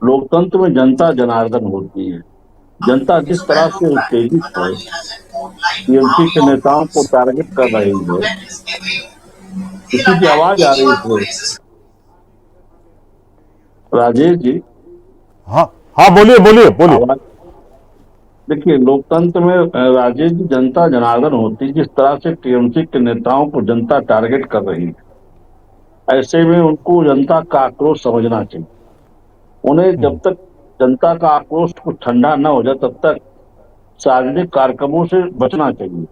लोकतंत्र में जनता जनार्दन होती है। जनता जिस तरह से उत्तेजित है, टीएमसी के नेताओं को टारगेट कर रही है, किसी की आवाज आ रही है। राजेश जी, हाँ हाँ, बोलिए। देखिए, लोकतंत्र में राजेश जी, जनता जनार्दन होती है। जिस तरह से टीएमसी के नेताओं को जनता टारगेट कर रही है, ऐसे में उनको जनता का आक्रोश समझना चाहिए। उन्हें जब तक जनता का आक्रोश कुछ ठंडा न हो जाए तब तक सार्वजनिक कार्यक्रमों से बचना चाहिए।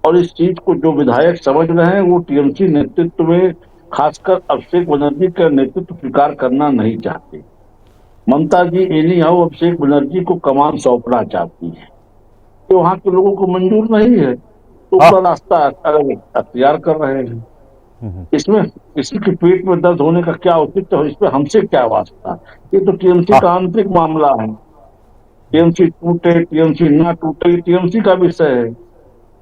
और इस चीज को जो विधायक समझ रहे हैं, वो टीएमसी नेतृत्व में खासकर अभिषेक बनर्जी का नेतृत्व स्वीकार करना नहीं चाहते। ममता जी एनी हाउ अभिषेक बनर्जी को कमान सौंपना चाहती है, तो वहां के लोगों को मंजूर नहीं है, तो उसका रास्ता अख्तियार कर रहे हैं। इसमें किसी के पेट में दर्द होने का क्या औचित्य हो? इसमें हमसे क्या वास्ता? ये तो टीएमसी का आंतरिक मामला है। टीएमसी टूटे टीएमसी ना टूटे, टीएमसी का विषय है।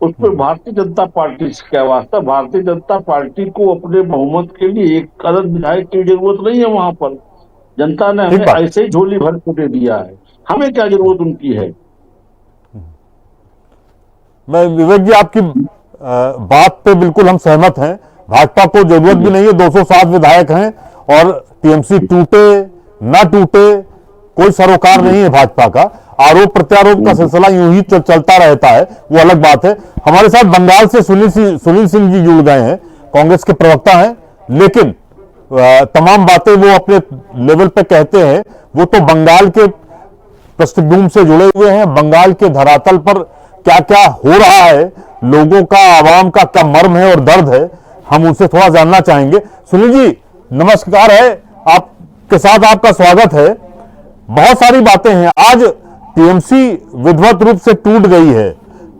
उस पर भारतीय जनता पार्टी से क्या वास्ता? भारतीय जनता पार्टी को अपने बहुमत के लिए एक अलग विधायक की जरूरत नहीं है। वहां पर जनता ने हमें ऐसे ही झोली भर के दे दिया है, हमें क्या जरूरत उनकी है? मैं विवेक जी, आपकी बात पे बिल्कुल हम सहमत हैं। भाजपा को जरूरत भी नहीं है, 207 विधायक हैं और टीएमसी टूटे ना टूटे कोई सरोकार नहीं है भाजपा का। आरोप प्रत्यारोप का सिलसिला यूं ही चलता रहता है, वो अलग बात है। हमारे साथ बंगाल से सुनील सिंह जी जुड़ गए हैं, कांग्रेस के प्रवक्ता हैं, लेकिन तमाम बातें वो अपने लेवल पे कहते हैं। वो तो बंगाल के पृष्ठभूमि से जुड़े हुए हैं। बंगाल के धरातल पर क्या क्या हो रहा है, लोगों का, आवाम का क्या मर्म है और दर्द है, हम उनसे थोड़ा जानना चाहेंगे। सुनील जी, नमस्कार है आपके साथ, आपका स्वागत है। बहुत सारी बातें हैं। आज टीएमसी विधिवत रूप से टूट गई है।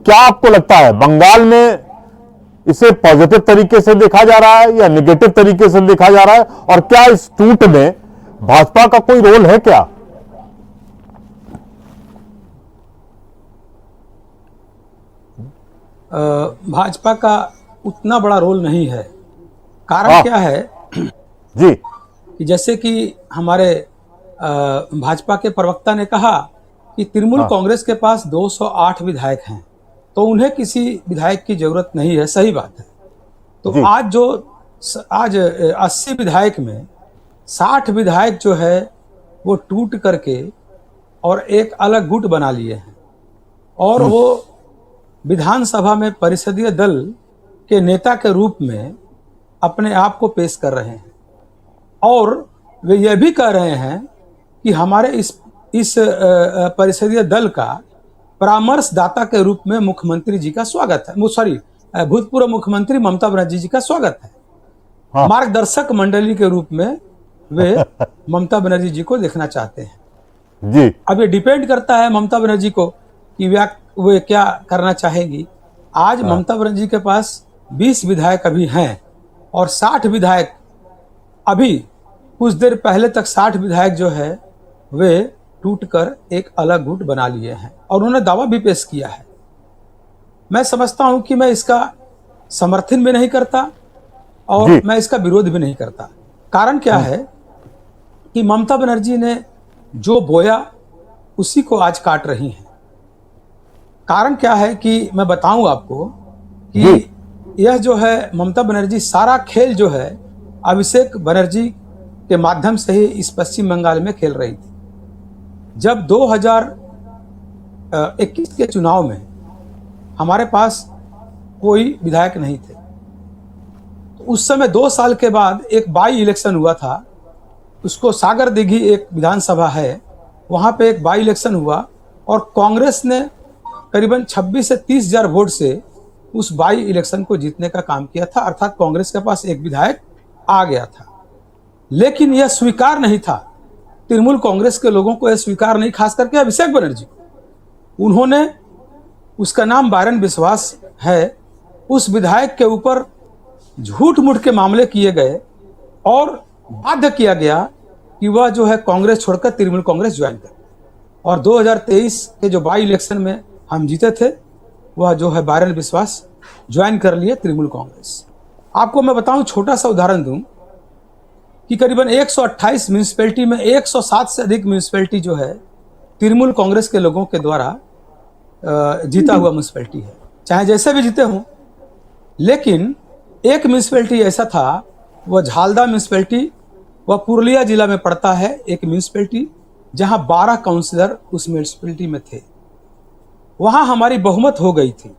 क्या आपको लगता है बंगाल में इसे पॉजिटिव तरीके से देखा जा रहा है या नेगेटिव तरीके से देखा जा रहा है? और क्या इस टूट में भाजपा का कोई रोल है क्या? भाजपा का उतना बड़ा रोल नहीं है। कारण क्या है जी कि जैसे कि हमारे भाजपा के प्रवक्ता ने कहा कि तृणमूल कांग्रेस के पास 208 विधायक हैं, तो उन्हें किसी विधायक की जरूरत नहीं है। सही बात है। तो आज 80 विधायक में 60 विधायक जो है वो टूट करके और एक अलग गुट बना लिए हैं और वो विधानसभा में परिषदीय दल के नेता के रूप में अपने आप को पेश कर रहे हैं और वे यह भी कह रहे हैं कि हमारे इस परिषदीय दल का परामर्शदाता के रूप में मुख्यमंत्री जी का स्वागत है, भूतपूर्व मुख्यमंत्री ममता बनर्जी जी का स्वागत है। मार्गदर्शक मंडली के रूप में वे ममता बनर्जी जी को देखना चाहते हैं। जी अब ये डिपेंड करता है ममता बनर्जी को कि वे क्या करना चाहेगी। आज ममता बनर्जी के पास 20 विधायक अभी हैं और 60 विधायक, अभी कुछ देर पहले तक 60 विधायक जो है वे टूटकर एक अलग गुट बना लिए हैं और उन्होंने दावा भी पेश किया है। मैं समझता हूं कि मैं इसका समर्थन भी नहीं करता और मैं इसका विरोध भी नहीं करता। कारण क्या है कि ममता बनर्जी ने जो बोया उसी को आज काट रही हैं। कारण क्या है कि मैं बताऊं आपको कि यह जो है ममता बनर्जी सारा खेल जो है अभिषेक बनर्जी के माध्यम से ही इस पश्चिम बंगाल में खेल रही थी। जब 2021 के चुनाव में हमारे पास कोई विधायक नहीं थे, तो उस समय 2 साल के बाद एक बाई इलेक्शन हुआ था। उसको सागर दिघी एक विधानसभा है, वहां पे एक बाई इलेक्शन हुआ और कांग्रेस ने करीबन 26 से 30 हजार वोट से उस बाई इलेक्शन को जीतने का काम किया था। अर्थात कांग्रेस के पास एक विधायक आ गया था, लेकिन यह स्वीकार नहीं था। तृणमूल कांग्रेस के लोगों को यह स्वीकार नहीं, खास करके अभिषेक बनर्जी। उन्होंने, उसका नाम बायरन विश्वास है, उस विधायक के ऊपर झूठ मूठ के मामले किए गए और बाध्य किया गया कि वह जो है कांग्रेस छोड़कर तृणमूल कांग्रेस ज्वाइन करे। और 2023 के जो बाई इलेक्शन में हम जीते थे, वह जो है बायरन विश्वास ज्वाइन कर लिए तृणमूल कांग्रेस। आपको मैं बताऊं, छोटा सा उदाहरण दूं कि करीबन 128 म्यूनिसिपैलिटी में 107 से अधिक म्यूनिसिपैलिटी जो है तृणमूल कांग्रेस के लोगों के द्वारा जीता हुआ म्यूनिसिपैलिटी है, चाहे जैसे भी जीते हों। लेकिन एक म्यूनिसिपैलिटी ऐसा था, वह झालदा म्यूनिसिपैलिटी, वह पुरुलिया जिला में पड़ता है। एक म्यूनिसिपैलिटी जहां 12 काउंसलर उस म्यूनिसिपैलिटी में थे, वहां हमारी बहुमत हो गई थी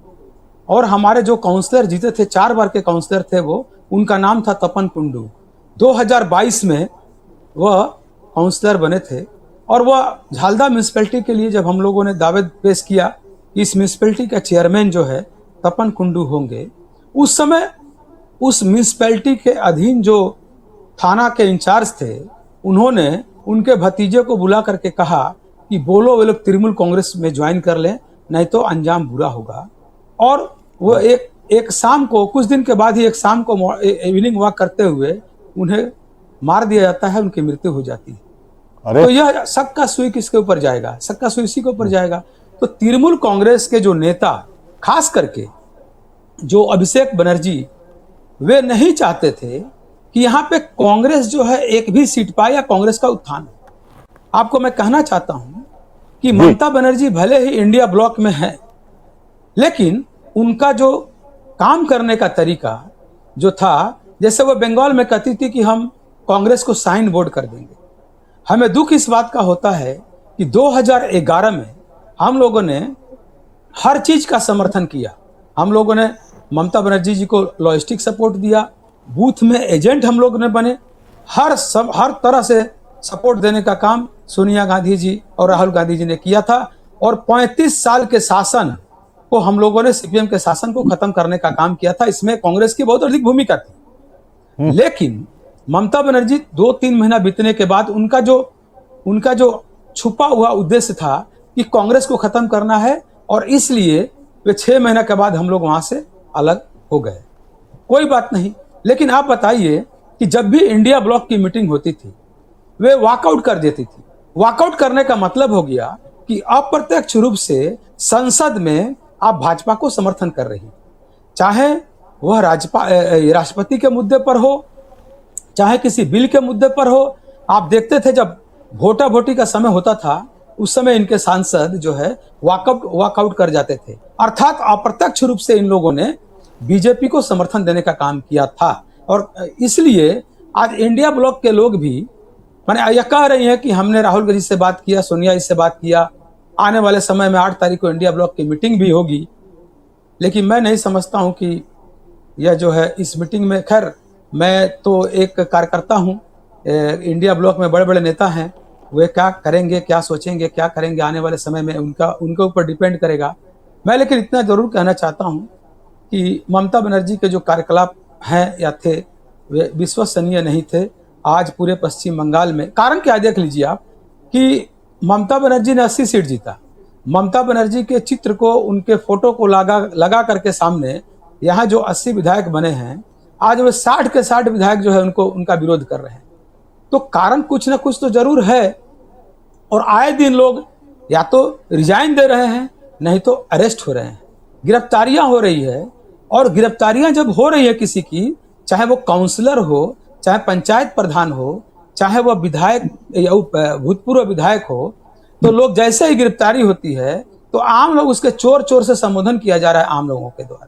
और हमारे जो काउंसलर जीते थे, 4 बार के काउंसलर थे वो, उनका नाम था तपन कुंडू। 2022 में वह काउंसलर बने थे और वह झालदा म्यूनिसिपैलिटी के लिए जब हम लोगों ने दावे पेश किया कि इस म्यूनिसिपैलिटी का चेयरमैन जो है तपन कुंडू होंगे, उस समय उस म्यूनिसिपैलिटी के अधीन जो थाना के इंचार्ज थे, उन्होंने उनके भतीजे को बुला करके कहा कि बोलो वे लोग तृणमूल कांग्रेस में ज्वाइन कर लें, नहीं तो अंजाम बुरा होगा। और वो एक शाम को, कुछ दिन के बाद ही एक शाम को इवनिंग वॉक करते हुए उन्हें मार दिया जाता है, उनकी मृत्यु हो जाती है। तो यह शक का सुई किसके ऊपर जाएगा? शक का सुई इसी के ऊपर जाएगा। तो तृणमूल कांग्रेस के जो नेता, खास करके जो अभिषेक बनर्जी, वे नहीं चाहते थे कि यहाँ पे कांग्रेस जो है एक भी सीट पाए या कांग्रेस का उत्थान हो। आपको मैं कहना चाहता हूं कि ममता बनर्जी भले ही इंडिया ब्लॉक में है, लेकिन उनका जो काम करने का तरीका जो था, जैसे वो बंगाल में कहती थी कि हम कांग्रेस को साइन बोर्ड कर देंगे। हमें दुख इस बात का होता है कि 2011 में हम लोगों ने हर चीज का समर्थन किया। हम लोगों ने ममता बनर्जी जी को लॉजिस्टिक सपोर्ट दिया, बूथ में एजेंट हम लोग ने बने, हर तरह से सपोर्ट देने का काम सोनिया गांधी जी और राहुल गांधी जी ने किया था। और 35 साल के शासन को हम लोगों ने, सीपीएम के शासन को खत्म करने का काम किया था। इसमें कांग्रेस की बहुत अधिक भूमिका थी। लेकिन ममता बनर्जी 2-3 महीना बीतने के बाद उनका जो छुपा हुआ उद्देश्य था कि कांग्रेस को खत्म करना है, और इसलिए वे 6 महीना के बाद हम लोग वहां से अलग हो गए। कोई बात नहीं, लेकिन आप बताइए कि जब भी इंडिया ब्लॉक की मीटिंग होती थी, वे वॉकआउट कर देती थी। वॉकआउट करने का मतलब हो गया कि अप्रत्यक्ष रूप से संसद में आप भाजपा को समर्थन कर रही हैं। चाहे वह राष्ट्रपति के मुद्दे पर हो, चाहे किसी बिल के मुद्दे पर हो। आप देखते थे जब वोटा वोटी का समय होता था, उस समय इनके सांसद जो है वॉकआउट कर जाते थे। अर्थात अप्रत्यक्ष रूप से इन लोगों ने बीजेपी को समर्थन देने का काम किया था। और इसलिए आज इंडिया ब्लॉक के लोग भी माने यह कह रही हैं कि हमने राहुल गांधी से बात किया, सोनिया जी से बात किया, आने वाले समय में 8 तारीख को इंडिया ब्लॉक की मीटिंग भी होगी। लेकिन मैं नहीं समझता हूं कि यह जो है इस मीटिंग में, खैर मैं तो एक कार्यकर्ता हूं, इंडिया ब्लॉक में बड़े बड़े नेता हैं, वे क्या करेंगे, क्या सोचेंगे, क्या करेंगे आने वाले समय में उनके ऊपर डिपेंड करेगा। मैं लेकिन इतना जरूर कहना चाहता हूं कि ममता बनर्जी के जो कार्यकलाप हैं या थे वे विश्वसनीय नहीं थे। आज पूरे पश्चिम बंगाल में कारण क्या देख लीजिए आप कि ममता बनर्जी ने 80 सीट जीता। ममता बनर्जी के चित्र को, उनके फोटो को लगा करके सामने यहाँ जो 80 विधायक बने हैं, आज वे 60 के 60 विधायक जो है उनका विरोध कर रहे हैं। तो कारण कुछ ना कुछ तो जरूर है। और आए दिन लोग या तो रिजाइन दे रहे हैं, नहीं तो अरेस्ट हो रहे हैं, गिरफ्तारियां हो रही है। और गिरफ्तारियां जब हो रही है किसी की, चाहे वो काउंसलर हो, चाहे पंचायत प्रधान हो, चाहे वह विधायक या भूतपूर्व विधायक हो, तो लोग जैसे ही गिरफ्तारी होती है तो आम लोग उसके चोर चोर से संबोधन किया जा रहा है आम लोगों के द्वारा।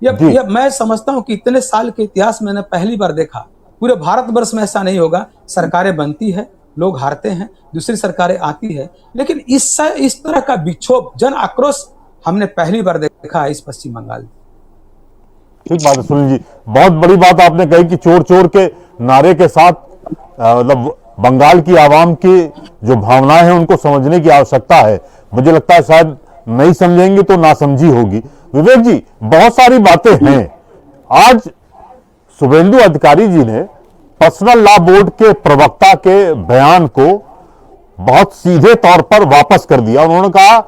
यह मैं समझता हूं कि इतने साल के इतिहास में मैंने पहली बार देखा। पूरे भारतवर्ष में ऐसा नहीं होगा। सरकारें बनती है, लोग हारते हैं, दूसरी सरकारें आती है, लेकिन इस तरह का विक्षोभ, जन आक्रोश हमने पहली बार देखा है इस पश्चिम बंगाल में। ठीक बात है सुनील जी, बहुत बड़ी बात आपने कही कि चोर चोर के नारे के साथ मतलब बंगाल की आवाम की जो भावनाएं हैं उनको समझने की आवश्यकता है। मुझे लगता है शायद नहीं समझेंगे तो नासमझी होगी। विवेक जी, बहुत सारी बातें हैं। आज शुभेंदु अधिकारी जी ने पर्सनल लॉ बोर्ड के प्रवक्ता के बयान को बहुत सीधे तौर पर वापस कर दिया। उन्होंने कहा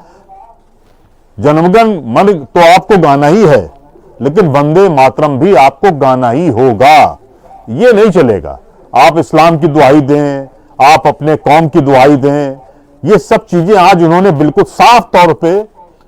जनगण मन तो आपको गाना ही है, लेकिन वंदे मातरम भी आपको गाना ही होगा। ये नहीं चलेगा। आप इस्लाम की दुहाई दें, आप अपने कौम की दुहाई दें, ये सब चीजें आज उन्होंने बिल्कुल साफ तौर पे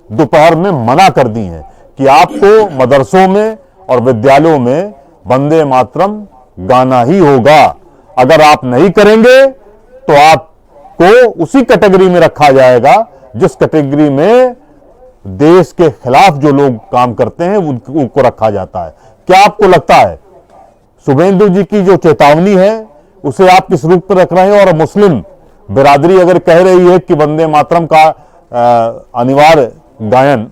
दोपहर में मना कर दी हैं कि आपको मदरसों में और विद्यालयों में वंदे मातरम गाना ही होगा। अगर आप नहीं करेंगे तो आपको उसी कैटेगरी में रखा जाएगा जिस कैटेगरी में देश के खिलाफ जो लोग काम करते हैं उनको रखा जाता है। क्या आपको लगता है शुभेंदु जी की जो चेतावनी है उसे आप किस रूप पर रख रहे हैं? और मुस्लिम बिरादरी अगर कह रही है कि वंदे मातरम का अनिवार्य गायन,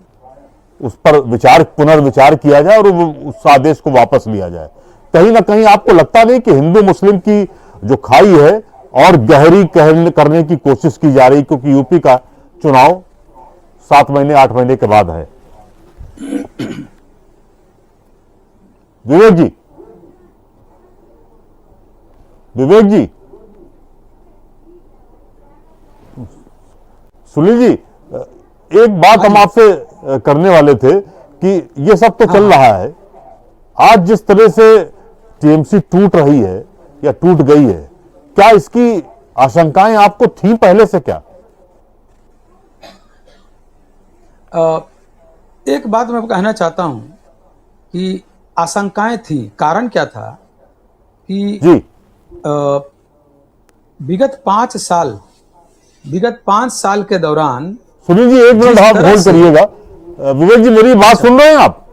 उस पर पुनर्विचार किया जाए और उस आदेश को वापस लिया जाए, कहीं ना कहीं आपको लगता नहीं कि हिंदू मुस्लिम की जो खाई है और गहरी करने की कोशिश की जा रही, क्योंकि यूपी का चुनाव 7 महीने 8 महीने के बाद है? विवेक जी, सुनील जी, एक बात हम आपसे करने वाले थे कि ये सब तो चल रहा है, आज जिस तरह से टीएमसी टूट रही है या टूट गई है, क्या इसकी आशंकाएं आपको थी पहले से? क्या एक बात मैं कहना चाहता हूं कि आशंकाएं थी। कारण क्या था कि जी विगत 5 साल के दौरान, सुनील जी एक मिनट आप होल्ड करिएगा। विवेक जी मेरी बात सुन रहे हैं आप?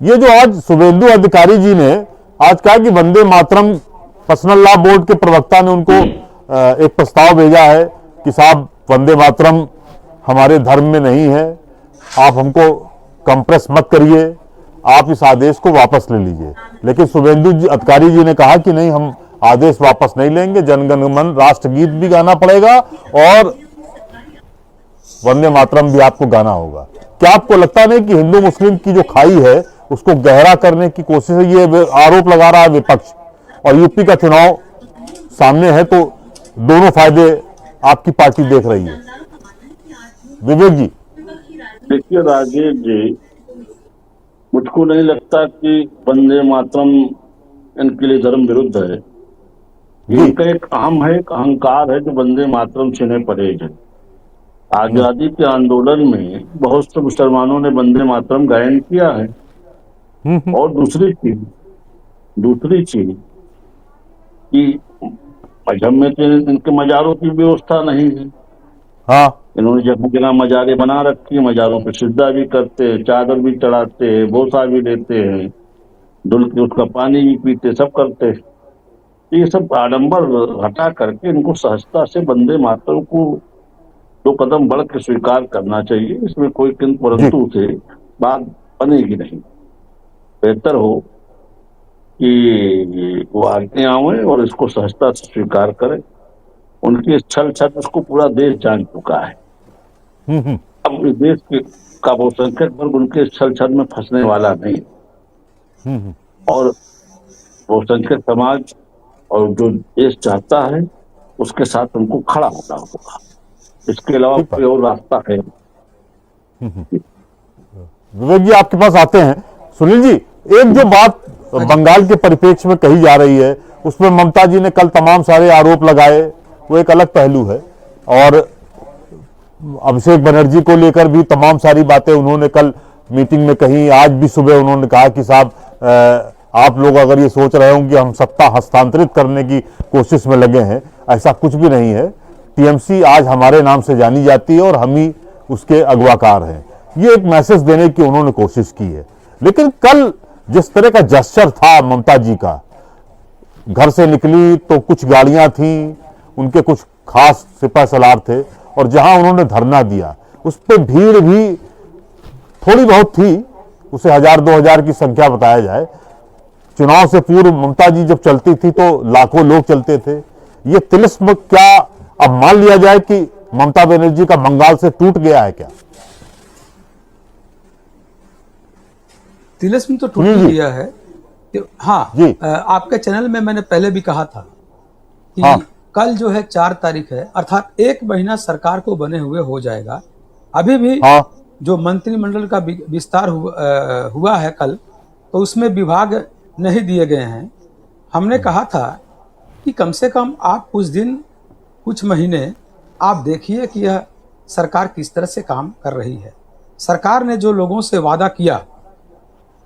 ये जो आज शुभेंदु अधिकारी जी ने आज कहा कि Vande Mataram, personal law board के प्रवक्ता ने उनको एक प्रस्ताव भेजा है कि साहब वंदे मातरम हमारे धर्म में नहीं है, आप हमको कंप्रेस मत करिए, आप इस आदेश को वापस ले लीजिए। लेकिन शुभेंदु अधिकारी जी ने कहा कि नहीं, हम आदेश वापस नहीं लेंगे, जनगण मन राष्ट्रगीत भी गाना पड़ेगा और वंदे मातरम भी आपको गाना होगा। क्या आपको लगता नहीं कि हिंदू मुस्लिम की जो खाई है उसको गहरा करने की कोशिश है? ये आरोप लगा रहा है विपक्ष, और यूपी का चुनाव सामने है, तो दोनों फायदे आपकी पार्टी देख रही है। विवेक जी, देखिए राजेश जी, मुझको नहीं लगता कि वंदे मातरम इनके लिए धर्म विरुद्ध है। इनका एक अहम है, एक अहंकार है जो वंदे मातरम से नहीं परहेज है। आजादी के आंदोलन में बहुत से मुसलमानों ने वंदे मातरम गायन किया है। और दूसरी चीज कि मजहब में तो इनके मजारों की व्यवस्था नहीं है। हाँ। इन्होंने जगह जगह मजारें बना रखी है, मजारों पे सिजदा भी करते हैं, चादर भी चढ़ाते हैं, बोसा भी लेते हैं, धुल के उसका पानी भी पीते, सब करते हैं। तो ये सब आडंबर हटा करके इनको सहजता से वंदे मातरम को 2 कदम बढ़ के स्वीकार करना चाहिए। इसमें कोई किंतु परंतु से बात बनेगी नहीं। बेहतर हो कि वो आगे आए और इसको सहजता से स्वीकार करें। उनकी इस छल छल उसको पूरा देश जान चुका है। अब इस देश का बहुसंख्यक वर्ग उनके इस छल छल में फंसने वाला नहीं। और बहुसंख्यक समाज और जो देश चाहता है उसके साथ उनको खड़ा होना होगा। इसके अलावा कोई और रास्ता है। विवेक जी आपके पास आते हैं। सुनील जी, एक जो बात बंगाल के परिप्रेक्ष्य में कही जा रही है उसमें ममता जी ने कल तमाम सारे आरोप लगाए, वो एक अलग पहलू है। और अभिषेक बनर्जी को लेकर भी तमाम सारी बातें उन्होंने कल मीटिंग में कही। आज भी सुबह उन्होंने कहा कि साहब आप लोग अगर ये सोच रहे हो कि हम सत्ता हस्तांतरित करने की कोशिश में लगे हैं, ऐसा कुछ भी नहीं है। टीएमसी आज हमारे नाम से जानी जाती है और हम ही उसके अगवाकार हैं। ये एक मैसेज देने की उन्होंने कोशिश की है। लेकिन कल जिस तरह का जेस्चर था ममता जी का, घर से निकली तो कुछ गाड़ियां थीं, उनके कुछ खास सिपह सलार थे, और जहां उन्होंने धरना दिया उस पर भीड़ भी थोड़ी बहुत थी, उसे 1000-2000 की संख्या बताया जाए। चुनाव से पूर्व ममता जी जब चलती थी तो लाखों लोग चलते थे। ये तिलिस्म क्या अब मान लिया जाए कि ममता बनर्जी का बंगाल से टूट गया है क्या? तिलिस्म तो टूट ही गया है। हाँ जी। आपके चैनल में मैंने पहले भी कहा था कि हाँ। कल जो है 4 तारीख है, अर्थात 1 महीना सरकार को बने हुए हो जाएगा। अभी भी हाँ। जो मंत्रिमंडल का विस्तार हुआ है कल, तो उसमें विभाग नहीं दिए गए हैं। हमने कहा था कि कम से कम आप कुछ दिन, कुछ महीने आप देखिए कि यह सरकार किस तरह से काम कर रही है। सरकार ने जो लोगों से वादा किया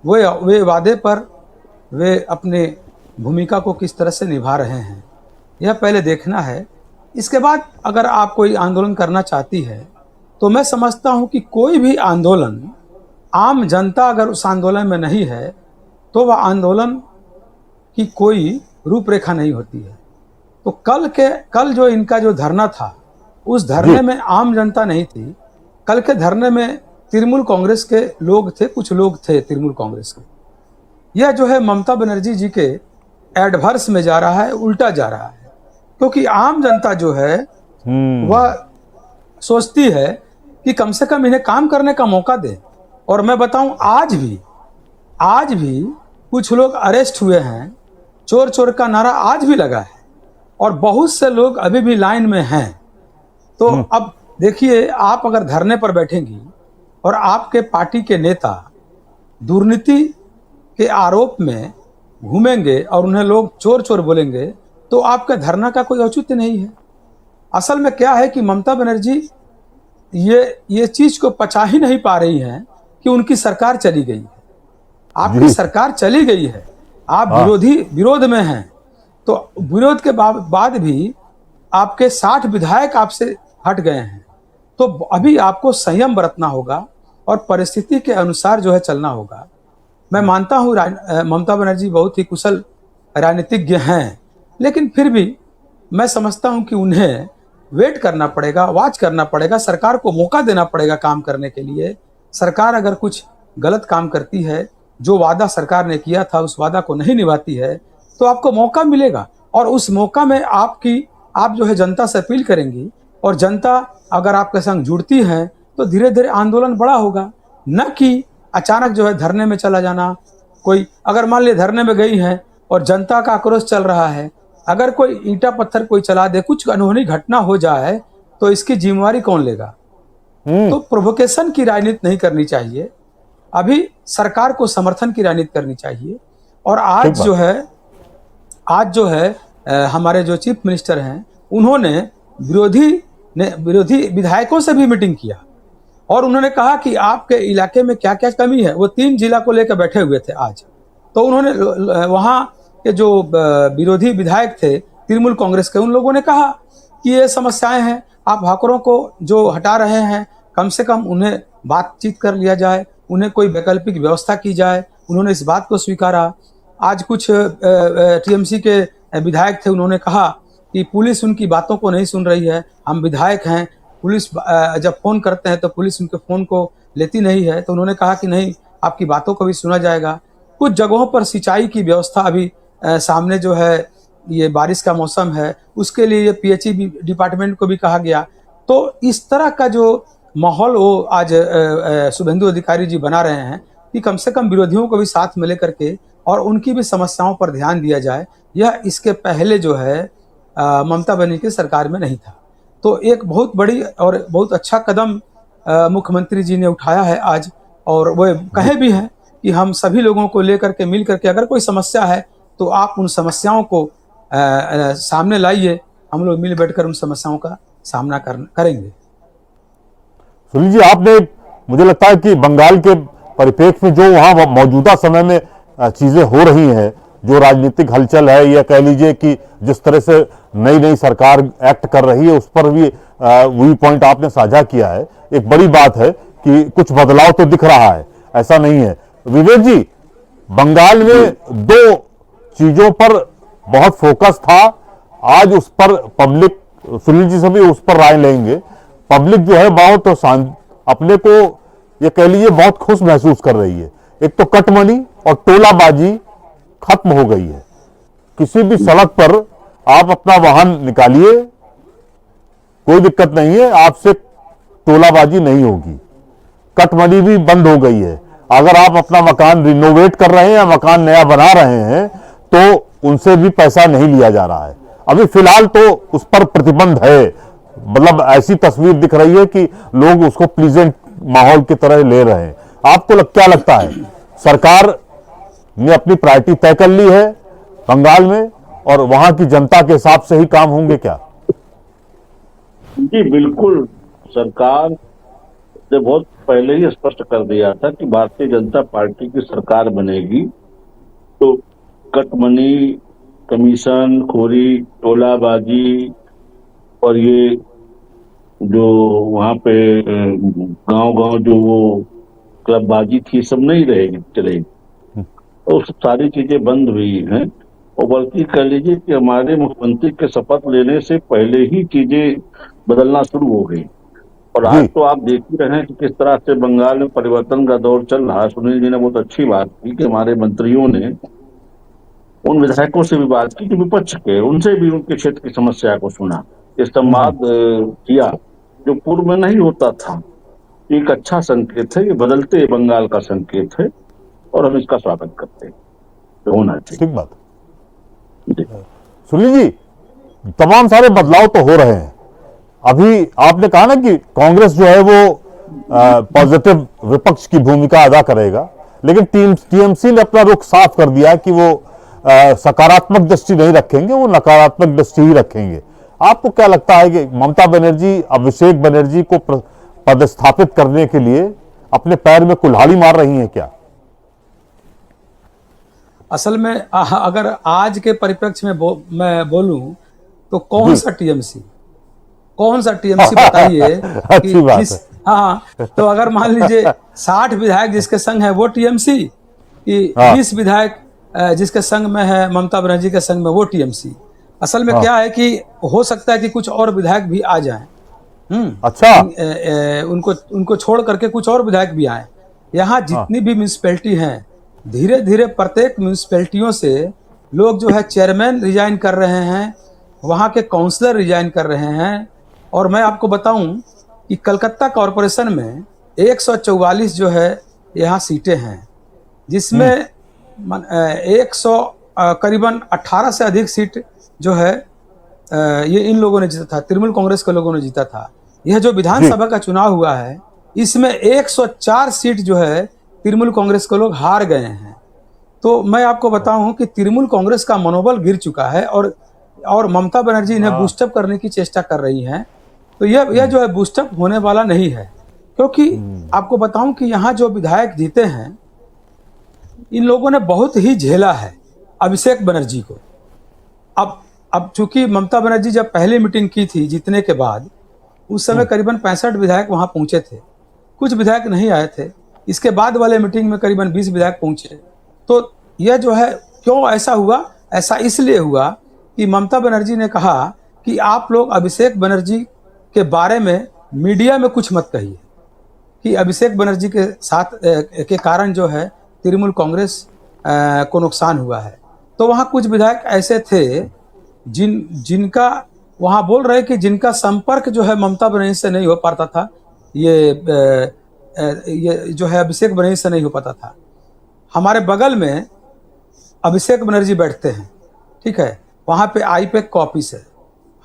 वे वादे पर वे अपने भूमिका को किस तरह से निभा रहे हैं, यह पहले देखना है। इसके बाद अगर आप कोई आंदोलन करना चाहती है तो मैं समझता हूं कि कोई भी आंदोलन, आम जनता अगर उस आंदोलन में नहीं है तो वह आंदोलन की कोई रूपरेखा नहीं होती है। तो कल जो इनका जो धरना था, उस धरने में आम जनता नहीं थी। कल के धरने में तृणमूल कांग्रेस के लोग थे, कुछ लोग थे तृणमूल कांग्रेस के। यह जो है ममता बनर्जी जी के एडवर्स में जा रहा है, उल्टा जा रहा है। क्योंकि आम जनता जो है वह सोचती है कि कम से कम इन्हें काम करने का मौका दे। और मैं बताऊं, आज भी कुछ लोग अरेस्ट हुए हैं, चोर चोर का नारा आज भी लगा है, और बहुत से लोग अभी भी लाइन में हैं। तो अब देखिए, आप अगर धरने पर बैठेंगी और आपके पार्टी के नेता दुर्नीति के आरोप में घूमेंगे और उन्हें लोग चोर चोर बोलेंगे, तो आपका धरना का कोई औचित्य नहीं है। असल में क्या है कि ममता बनर्जी ये चीज को पचा ही नहीं पा रही हैं कि उनकी सरकार चली गई है। आपकी सरकार चली गई है, आप विरोध में हैं, तो विरोध के बाद भी आपके 60 विधायक आपसे हट गए हैं। तो अभी आपको संयम बरतना होगा और परिस्थिति के अनुसार जो है चलना होगा। मैं मानता हूँ ममता बनर्जी बहुत ही कुशल राजनीतिज्ञ हैं, लेकिन फिर भी मैं समझता हूँ कि उन्हें वेट करना पड़ेगा, वॉच करना पड़ेगा, सरकार को मौका देना पड़ेगा काम करने के लिए। सरकार अगर कुछ गलत काम करती है, जो वादा सरकार ने किया था उस वादा को नहीं निभाती है, तो आपको मौका मिलेगा। और उस मौका में आप जो है जनता से अपील करेंगी, और जनता अगर आपके संग जुड़ती है तो धीरे धीरे आंदोलन बड़ा होगा। न कि अचानक जो है धरने में चला जाना। कोई अगर मान लिया धरने में गई है और जनता का आक्रोश चल रहा है, अगर कोई ईंटा पत्थर कोई चला दे, कुछ अनहोनी घटना हो जाए, तो इसकी जिम्मेवारी कौन लेगा? तो प्रोवोकेशन की राजनीति नहीं करनी चाहिए। अभी सरकार को समर्थन की राजनीति करनी चाहिए। और आज जो है हमारे जो चीफ मिनिस्टर हैं, उन्होंने विरोधी ने विरोधी विधायकों से भी मीटिंग किया और उन्होंने कहा कि आपके इलाके में क्या क्या कमी है। वो 3 जिला को लेकर बैठे हुए थे आज। तो उन्होंने वहाँ के जो विरोधी विधायक थे तृणमूल कांग्रेस के, उन लोगों ने कहा कि ये समस्याएं हैं, आप हॉकरों को जो हटा रहे हैं कम से कम उन्हें बातचीत कर लिया जाए, उन्हें कोई वैकल्पिक व्यवस्था की जाए। उन्होंने इस बात को स्वीकारा। आज कुछ टीएमसी के विधायक थे, उन्होंने कहा कि पुलिस उनकी बातों को नहीं सुन रही है, हम विधायक हैं, पुलिस जब फ़ोन करते हैं तो पुलिस उनके फ़ोन को लेती नहीं है। तो उन्होंने कहा कि नहीं, आपकी बातों को भी सुना जाएगा। कुछ जगहों पर सिंचाई की व्यवस्था अभी सामने जो है, ये बारिश का मौसम है, उसके लिए ये पीएचई डिपार्टमेंट को भी कहा गया। तो इस तरह का जो माहौल वो आज शुभेंदु अधिकारी जी बना रहे हैं कि कम से कम विरोधियों को भी साथ में लेकर के और उनकी भी समस्याओं पर ध्यान दिया जाए। यह इसके पहले जो है ममता बनर्जी की सरकार में नहीं था। तो एक बहुत बड़ी और बहुत अच्छा कदम मुख्यमंत्री जी ने उठाया है आज, और वो कहे भी हैं कि हम सभी लोगों को लेकर के मिल करके अगर कोई समस्या है तो आप उन समस्याओं को सामने लाइए, हम लोग मिल बैठकर उन समस्याओं का सामना करेंगे। सुनील जी, आपने, मुझे लगता है कि बंगाल के परिप्रेक्ष्य में जो वहाँ मौजूदा समय में चीजें हो रही हैं, जो राजनीतिक हलचल है, या कह लीजिए कि जिस तरह से नई नई सरकार एक्ट कर रही है, उस पर भी वही पॉइंट आपने साझा किया है। एक बड़ी बात है कि कुछ बदलाव तो दिख रहा है, ऐसा नहीं है। विवेक जी, बंगाल में 2 चीजों पर बहुत फोकस था, आज उस पर पब्लिक, सुनील जी से भी उस पर राय लेंगे, पब्लिक जो है बहुत अपने को ये कह लीजिए बहुत खुश महसूस कर रही है। एक तो कटमनी और टोलाबाजी खत्म हो गई है। किसी भी सड़क पर आप अपना वाहन निकालिए, कोई दिक्कत नहीं है, आपसे टोलाबाजी नहीं होगी। कटमनी भी बंद हो गई है। अगर आप अपना मकान रिनोवेट कर रहे हैं या मकान नया बना रहे हैं तो उनसे भी पैसा नहीं लिया जा रहा है। अभी फिलहाल तो उस पर प्रतिबंध है, मतलब ऐसी तस्वीर दिख रही है कि लोग उसको प्लीजेंट माहौल की तरह ले रहे हैं। आपको क्या लगता है, सरकार ने अपनी प्रायोरिटी तय कर ली है बंगाल में और वहां की जनता के हिसाब से ही काम होंगे क्या? जी बिल्कुल, सरकार ने बहुत पहले ही स्पष्ट कर दिया था कि भारतीय जनता पार्टी की सरकार बनेगी तो कटमनी, कमीशन खोरी, टोलाबाजी और ये जो वहां पे गांव-गांव जो वो क्लबबाजी थी, सब नहीं रहेगी, चलेगी। तो सारी चीजें बंद हुई हैं और बल्कि कह लीजिए कि हमारे मुख्यमंत्री के शपथ लेने से पहले ही चीजें बदलना शुरू हो गई। और आज तो आप देख ही रहे हैं कि किस तरह से बंगाल में परिवर्तन का दौर चल रहा है। सुनील जी ने बहुत अच्छी बात की कि हमारे मंत्रियों ने उन विधायकों से भी बात की जो विपक्ष के, उनसे भी उनके क्षेत्र की समस्या को सुना, ये संवाद किया जो पूर्व में नहीं होता था। एक अच्छा संकेत है, ये बदलते बंगाल का संकेत है और हम इसका स्वागत करते हैं, तो होना चाहिए। ठीक बात। सुनील जी, तमाम सारे बदलाव तो हो रहे हैं। अभी आपने कहा ना कि कांग्रेस जो है वो पॉजिटिव विपक्ष की भूमिका अदा करेगा, लेकिन टीएमसी ने अपना रुख साफ कर दिया कि वो सकारात्मक दृष्टि नहीं रखेंगे, वो नकारात्मक दृष्टि ही रखेंगे। आपको क्या लगता है कि ममता बनर्जी अभिषेक बनर्जी को पदस्थापित करने के लिए अपने पैर में कुल्हाड़ी मार रही हैं क्या? असल में अगर आज के परिप्रेक्ष्य में मैं बोलूं तो कौन सा टीएमसी बताइए। अच्छी बात है। हाँ, तो अगर मान लीजिए 60 विधायक जिसके संग है वो टीएमसी, 20 विधायक जिसके संग में है ममता बनर्जी के संग में वो टीएमसी। असल में क्या है कि हो सकता है कि कुछ और विधायक भी आ जाएं। अच्छा, उनको छोड़ करके कुछ और विधायक भी आए। यहाँ जितनी भी म्यूनिसिपैलिटी हैं, धीरे धीरे प्रत्येक म्यूनिसिपैलिटियों से लोग जो है चेयरमैन रिजाइन कर रहे हैं, वहाँ के काउंसलर रिजाइन कर रहे हैं। और मैं आपको बताऊं कि कलकत्ता कॉरपोरेशन में 144 जो है यहाँ सीटें हैं, जिसमें 100 करीबन 18 से अधिक सीट जो है ये इन लोगों ने जीता था, तृणमूल कांग्रेस के लोगों ने जीता था। यह जो विधानसभा का चुनाव हुआ है इसमें 104 सीट जो है तृणमूल कांग्रेस के लोग हार गए हैं। तो मैं आपको बताऊं कि तृणमूल कांग्रेस का मनोबल गिर चुका है और ममता बनर्जी इन्हें बूस्टअप करने की चेष्टा कर रही हैं। तो यह जो है बूस्टअप होने वाला नहीं है, क्योंकि आपको बताऊं कि यहाँ जो विधायक जीते हैं इन लोगों ने बहुत ही झेला है अभिषेक बनर्जी को। अब चूंकि ममता बनर्जी जब पहली मीटिंग की थी जीतने के बाद, उस समय करीबन 65 विधायक वहां पहुंचे थे, कुछ विधायक नहीं आए थे। इसके बाद वाले मीटिंग में करीबन 20 विधायक पहुंचे। तो यह जो है क्यों ऐसा हुआ? ऐसा इसलिए हुआ कि ममता बनर्जी ने कहा कि आप लोग अभिषेक बनर्जी के बारे में मीडिया में कुछ मत कहिए, कि अभिषेक बनर्जी के साथ के कारण जो है तृणमूल कांग्रेस को नुकसान हुआ है। तो वहाँ कुछ विधायक ऐसे थे जिनका वहाँ बोल रहे कि जिनका संपर्क जो है ममता बनर्जी से नहीं हो पाता था, ये जो है अभिषेक बनर्जी से नहीं हो पाता था। हमारे बगल में अभिषेक बनर्जी बैठते हैं, ठीक है, वहाँ पे आईपैक का ऑफिस है।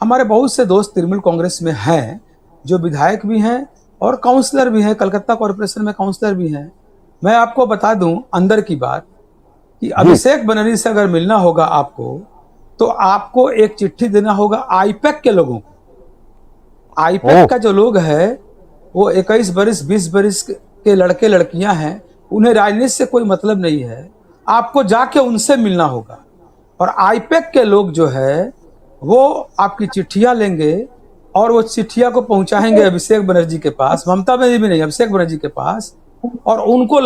हमारे बहुत से दोस्त तृणमूल कांग्रेस में हैं जो विधायक भी हैं और काउंसलर भी हैं, कलकत्ता कॉरपोरेशन में काउंसलर भी हैं। मैं आपको बता दूं अंदर की बात कि अभिषेक बनर्जी से अगर मिलना होगा आपको, तो आपको एक चिट्ठी देना होगा आईपैक के लोगों को। आईपैक का जो लोग है वो 21 बरिस 20 बरिस के लड़के लड़कियां हैं, उन्हें राजनीति से कोई मतलब नहीं है। आपको जाके उनसे मिलना होगा और आईपैक के लोग जो है वो आपकी चिट्ठियां लेंगे और वो चिट्ठियां को पहुंचाएंगे अभिषेक बनर्जी के पास, ममता बनर्जी भी नहीं, अभिषेक बनर्जी के पास। और उनको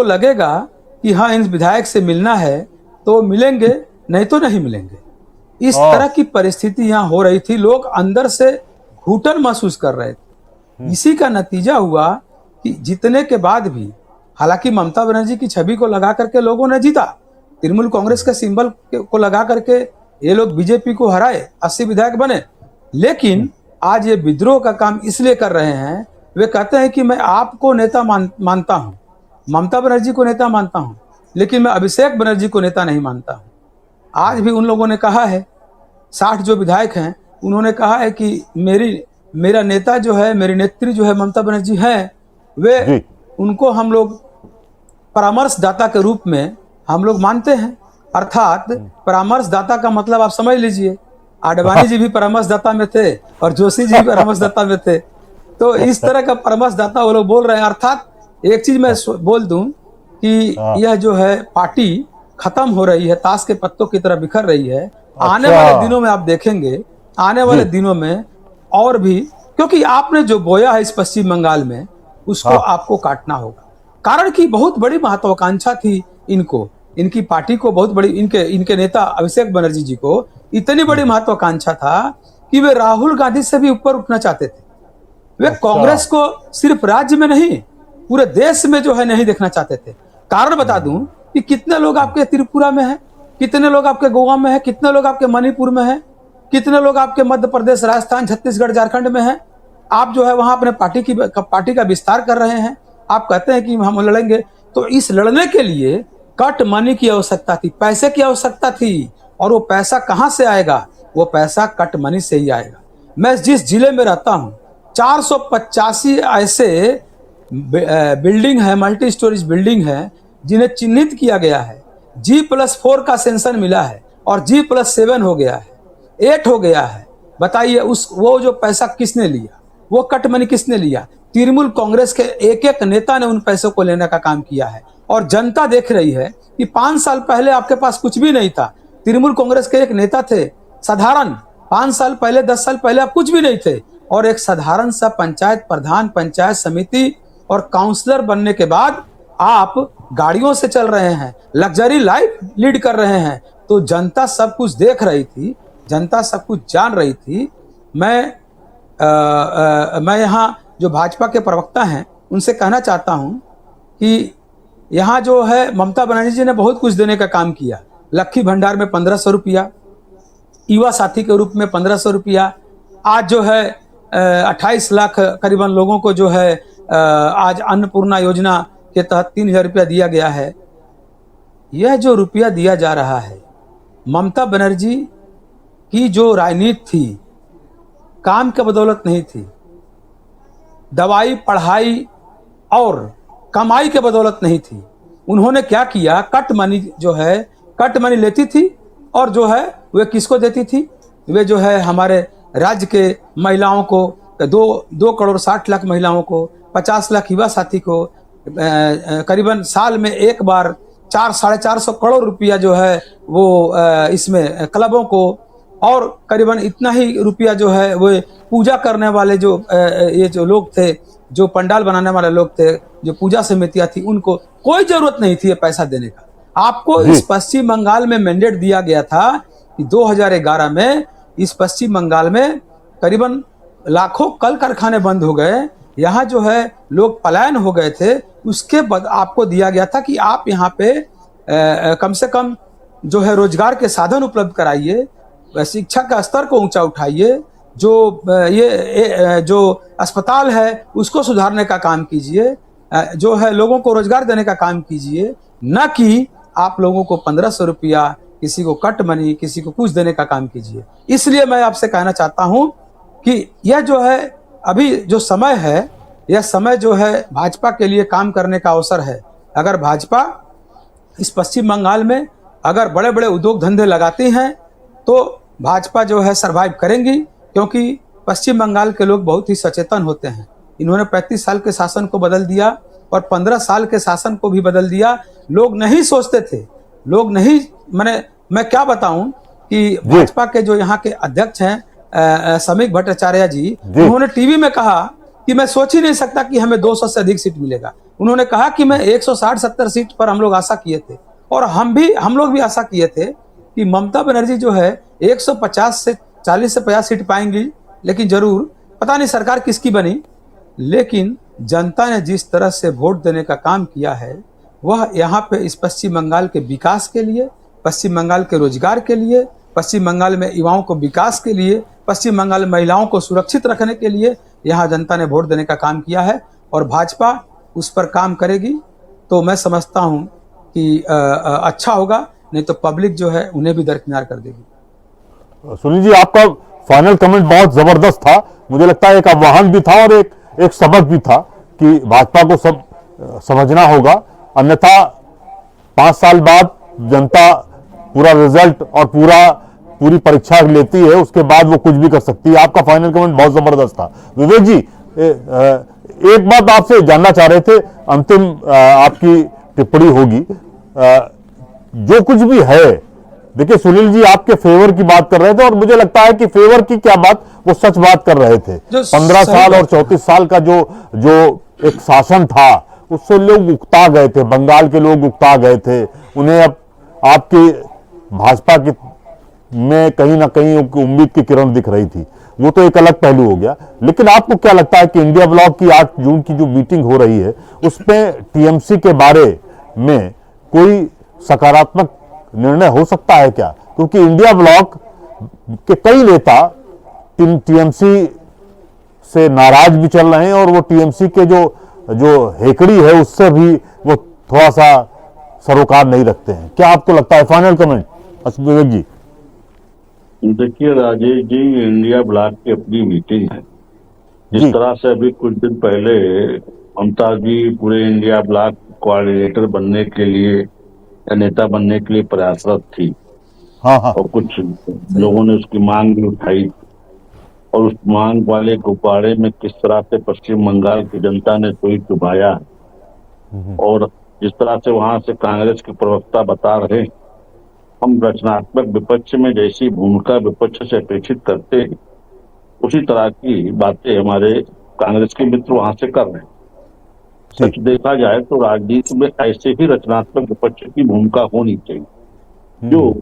लगेगा कि हाँ इन विधायक से मिलना है तो मिलेंगे, नहीं तो नहीं मिलेंगे। इस तरह की परिस्थिति यहाँ हो रही थी। लोग अंदर से घुटन महसूस कर रहे थे। इसी का नतीजा हुआ कि जीतने के बाद भी, हालांकि ममता बनर्जी की छवि को लगा करके लोगों ने जीता, तृणमूल कांग्रेस के सिंबल को लगा करके ये लोग बीजेपी को हराए, 80 विधायक बने। लेकिन आज ये विद्रोह का काम इसलिए कर रहे हैं, वे कहते हैं कि मैं आपको नेता मानता हूं, ममता बनर्जी को नेता मानता हूं, लेकिन मैं अभिषेक बनर्जी को नेता नहीं मानता हूं। आज भी उन लोगों ने कहा है, 60 जो विधायक हैं उन्होंने कहा है कि मेरा नेता जो है, मेरी नेत्री जो है ममता बनर्जी है, वे उनको हम लोग परामर्शदाता के रूप में हम लोग मानते हैं। अर्थात परामर्शदाता का मतलब आप समझ लीजिए, आडवाणी जी भी परामर्शदाता में थे और जोशी जी भी परामर्शदाता में थे। तो इस तरह का परामर्शदाता वो लोग बोल रहे हैं। अर्थात एक चीज मैं बोल दूं कि यह जो है पार्टी खत्म हो रही है, ताश के पत्तों की तरह बिखर रही है। आने वाले दिनों में आप देखेंगे, आने वाले दिनों में और भी, क्योंकि आपने जो बोया है इस पश्चिम बंगाल में उसको आपको काटना होगा। कारण कि बहुत बड़ी महत्वाकांक्षा थी इनको, इनकी पार्टी को बहुत बड़ी, इनके नेता अभिषेक बनर्जी जी को इतनी बड़ी महत्वाकांक्षा था कि वे राहुल गांधी से भी ऊपर उठना चाहते थे। वे कांग्रेस को सिर्फ राज्य में नहीं, पूरे देश में जो है नहीं देखना चाहते थे। कारण बता दूं कि कितने लोग आपके त्रिपुरा में हैं, कितने लोग आपके गोवा में हैं, कितने लोग आपके मणिपुर में हैं, कितने लोग आपके मध्य प्रदेश, राजस्थान, छत्तीसगढ़, झारखंड में हैं। आप जो है वहां अपने पार्टी का विस्तार कर रहे हैं। आप कहते हैं कि हम लड़ेंगे, तो इस लड़ने के लिए कट मनी की आवश्यकता थी, पैसे की आवश्यकता थी। और वो पैसा कहां से आएगा? वो पैसा कट मनी से ही आएगा। मैं जिस जिले में रहता हूं 485 ऐसे बिल्डिंग है, मल्टी स्टोरेज बिल्डिंग है, जिन्हें चिन्हित किया गया है। G+4 का सेंसन मिला है और G+7 हो गया है, 8 हो गया है। बताइए वो जो पैसा किसने लिया? वो कट मनी किसने लिया? तृणमूल कांग्रेस के एक एक नेता ने उन पैसों को लेने का काम किया है। और जनता देख रही है कि 5 साल पहले आपके पास कुछ भी नहीं था। तृणमूल कांग्रेस के एक नेता थे साधारण, 5 साल पहले, 10 साल पहले आप कुछ भी नहीं थे, और एक साधारण सा पंचायत प्रधान, पंचायत समिति और काउंसलर बनने के बाद आप गाड़ियों से चल रहे हैं, लग्जरी लाइफ लीड कर रहे हैं। तो जनता सब कुछ देख रही थी, जनता सब कुछ जान रही थी। मैं यहाँ जो भाजपा के प्रवक्ता हैं उनसे कहना चाहता हूं कि यहाँ जो है ममता बनर्जी जी ने बहुत कुछ देने का काम किया। लक्खी भंडार में 1500 रुपया, युवा साथी के रूप में 1500 रुपया, आज जो है 28 लाख करीबन लोगों को जो है आज अन्नपूर्णा योजना के तहत 3000 रुपया दिया गया है। यह जो रुपया दिया जा रहा है, ममता बनर्जी की जो राजनीति थी काम के बदौलत नहीं थी, दवाई, पढ़ाई और कमाई के बदौलत नहीं थी। उन्होंने क्या किया? कट मनी जो है, कट मनी लेती थी और जो है वे किसको देती थी? वे जो है हमारे राज्य के महिलाओं को 2 करोड़ 60 लाख महिलाओं को, 50 लाख युवा साथी को करीबन साल में एक बार 400-450 करोड़ रुपया जो है वो इसमें क्लबों को, और करीबन इतना ही रुपया जो है वो पूजा करने वाले जो ये जो लोग थे, जो पंडाल बनाने वाले लोग थे, जो पूजा समितियां थी, उनको कोई जरूरत नहीं थी ये पैसा देने का। आपको इस पश्चिम बंगाल में मैंडेट दिया गया था कि 2011 में इस पश्चिम बंगाल में करीबन लाखों कल कारखाने बंद हो गए, यहाँ जो है लोग पलायन हो गए थे। उसके बाद आपको दिया गया था कि आप यहाँ पे कम से कम जो है रोजगार के साधन उपलब्ध कराइए, शिक्षा का स्तर को ऊंचा उठाइए, जो जो अस्पताल है उसको सुधारने का काम कीजिए, जो है लोगों को रोजगार देने का काम कीजिए, न कि आप लोगों को 1500 रुपया, किसी को कट मनी, किसी को कुछ देने का काम कीजिए। इसलिए मैं आपसे कहना चाहता हूं कि यह जो है अभी जो समय है, यह समय जो है भाजपा के लिए काम करने का अवसर है। अगर भाजपा इस पश्चिम बंगाल में अगर बड़े बड़े उद्योग धंधे लगाती हैं तो भाजपा जो है सरवाइव करेंगी, क्योंकि पश्चिम बंगाल के लोग बहुत ही सचेतन होते हैं। इन्होंने 35 साल के शासन को बदल दिया और 15 साल के शासन को भी बदल दिया। लोग नहीं सोचते थे, लोग नहीं, मैं क्या बताऊं कि भाजपा के जो यहाँ के अध्यक्ष हैं समीक भट्टाचार्य जी, उन्होंने टीवी में कहा कि मैं सोच ही नहीं सकता कि हमें 200 से अधिक सीट मिलेगा। उन्होंने कहा कि मैं 160-70 सीट पर हम लोग आशा किए थे, और हम लोग भी आशा किए थे कि ममता बनर्जी जो है 150 से 40 से 50 सीट पाएंगी, लेकिन जरूर पता नहीं सरकार किसकी बनी। लेकिन जनता ने जिस तरह से वोट देने का काम किया है, वह यहाँ पे इस पश्चिम बंगाल के विकास के लिए, पश्चिम बंगाल के रोजगार के लिए, पश्चिम बंगाल में युवाओं को विकास के लिए, पश्चिम बंगाल में महिलाओं को सुरक्षित रखने के लिए यहाँ जनता ने वोट देने का काम किया है, और भाजपा उस पर काम करेगी। तो मैं समझता हूँ कि अच्छा होगा, नहीं तो पब्लिक जो है उन्हें भी दरकिनार कर देगी। सुनील जी, आपका फाइनल कमेंट बहुत जबरदस्त था। मुझे लगता है एक आह्वान भी था और एक सबक भी था कि भाजपा को सब समझना होगा, अन्यथा 5 साल बाद जनता पूरा रिजल्ट और पूरी परीक्षा लेती है, उसके बाद वो कुछ भी कर सकती है। आपका फाइनल कमेंट बहुत जबरदस्त था। विवेक जी, एक बात आपसे जानना चाह रहे थे, अंतिम आपकी टिप्पणी होगी। जो कुछ भी है, देखिए सुनील जी आपके फेवर की बात कर रहे थे, और मुझे लगता है कि फेवर की क्या बात, वो सच बात कर रहे थे। 15 साल और 34 साल का जो एक शासन था, उससे लोग उकता गए थे, बंगाल के लोग उकता गए थे। उन्हें अब आपकी भाजपा की में कहीं ना कहीं उम्मीद की किरण दिख रही थी। वो तो एक अलग पहलू हो गया। लेकिन आपको क्या लगता है कि इंडिया ब्लॉक की 8 जून की जो मीटिंग हो रही है, उसमें टीएमसी के बारे में कोई सकारात्मक निर्णय हो सकता है क्या? क्योंकि इंडिया ब्लॉक के कई नेता टीएमसी से नाराज भी चल रहे हैं, और वो टीएमसी के जो हेकड़ी है उससे भी वो थोड़ा सा सरोकार नहीं रखते हैं। क्या आपको लगता है? फाइनल कमेंट विवेक जी। देखिए राजेश जी, इंडिया ब्लॉक की अपनी मीटिंग है। जिस तरह से अभी कुछ दिन पहले ममता जी पूरे इंडिया ब्लॉक कोऑर्डिनेटर बनने के लिए या नेता बनने के लिए प्रयासरत थी, हाँ। और कुछ लोगों ने उसकी मांग भी उठाई, और उस मांग वाले गुब्बारे में किस तरह से पश्चिम बंगाल की जनता ने सुई चुभाया, और जिस तरह से वहां से कांग्रेस के प्रवक्ता बता रहे, हम रचनात्मक विपक्ष में जैसी भूमिका विपक्ष से अपेक्षित करते हैं, उसी तरह की बातें हमारे कांग्रेस के मित्र वहां से कर रहे हैं। सच देखा जाए तो राजनीति में ऐसे ही रचनात्मक विपक्ष की भूमिका होनी चाहिए, जो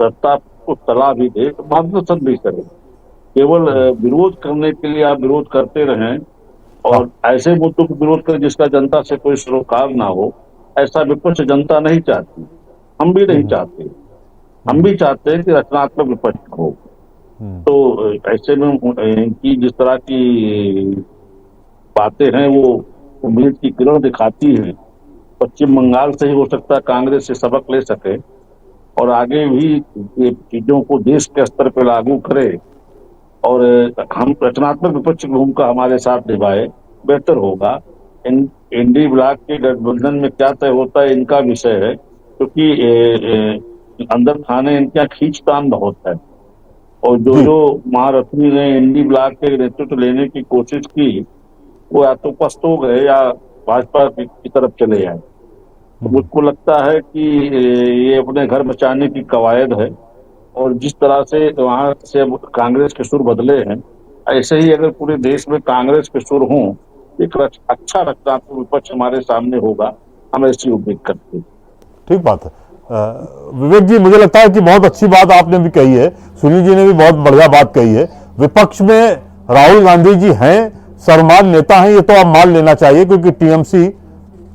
सत्ता को सलाह भी दे तो मार्गदर्शन भी करे। केवल विरोध करने के लिए आप विरोध करते रहें, और ऐसे मुद्दों को विरोध करें जिसका जनता से कोई सरोकार ना हो, ऐसा विपक्ष जनता नहीं चाहती, हम भी नहीं चाहते। हम भी चाहते हैं कि रचनात्मक विपक्ष हो। तो ऐसे में इनकी जिस तरह की बातें हैं वो उम्मीद की किरण दिखाती हैं। पश्चिम बंगाल से ही हो सकता है कांग्रेस से सबक ले सके और आगे भी ये चीजों को देश के स्तर पर लागू करे, और हम रचनात्मक विपक्ष की भूमिका हमारे साथ निभाए, बेहतर होगा। इंडी ब्लॉक के गठबंधन में क्या तय होता है इनका विषय है, क्योंकि अंदर थाने इनका खींचतान बहुत है। और जो जी। जो महारथी ने इंडी ब्लॉक के नेतृत्व लेने की कोशिश की, वो या तो पस्त हो गए या भाजपा की तरफ चले आए। तो मुझको लगता है कि ये अपने घर बचाने की कवायद है, और जिस तरह से वहां से अब कांग्रेस के सुर बदले हैं, ऐसे ही अगर पूरे देश में कांग्रेस के सुर हों, एक अच्छा रचनात्मक विपक्ष हमारे सामने होगा, हम ऐसी उम्मीद करते हैं। ठीक बात है। विवेक जी, मुझे लगता है कि बहुत अच्छी बात आपने भी कही है, सुनील जी ने भी बहुत बढ़िया बात कही है। विपक्ष में राहुल गांधी जी हैं, सर्वमान्य नेता हैं, ये तो अब मान लेना चाहिए, क्योंकि टीएमसी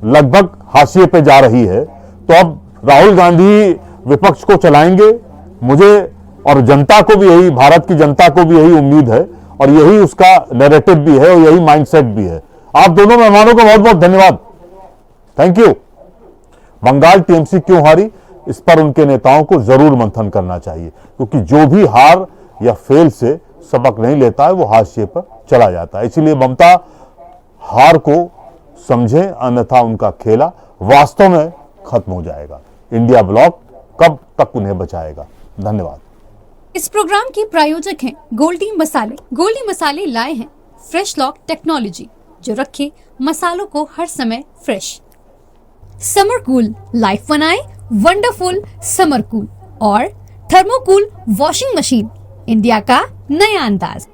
लगभग हाशिए पे जा रही है। तो अब राहुल गांधी विपक्ष को चलाएंगे, मुझे और जनता को भी यही, भारत की जनता को भी यही उम्मीद है, और यही उसका नैरेटिव भी है और यही माइंडसेट भी है। आप दोनों मेहमानों को बहुत बहुत धन्यवाद, थैंक यू। बंगाल टीएमसी क्यों हारी, इस पर उनके नेताओं को जरूर मंथन करना चाहिए, क्योंकि जो भी हार या फेल से सबक नहीं लेता है वो हाशिए पर चला जाता है। इसलिए ममता हार को समझें, अन्यथा उनका खेला वास्तव में खत्म हो जाएगा। इंडिया ब्लॉक कब तक उन्हें बचाएगा। धन्यवाद। इस प्रोग्राम के प्रायोजक हैं गोल्डी मसाले। गोल्डी मसाले लाए हैं फ्रेश लॉक टेक्नोलॉजी, जो रखे मसालों को हर समय फ्रेश। समर कूल लाइफ बनाए वंडरफुल समर कूल, और थर्मोकूल वॉशिंग मशीन, इंडिया का नया अंदाज।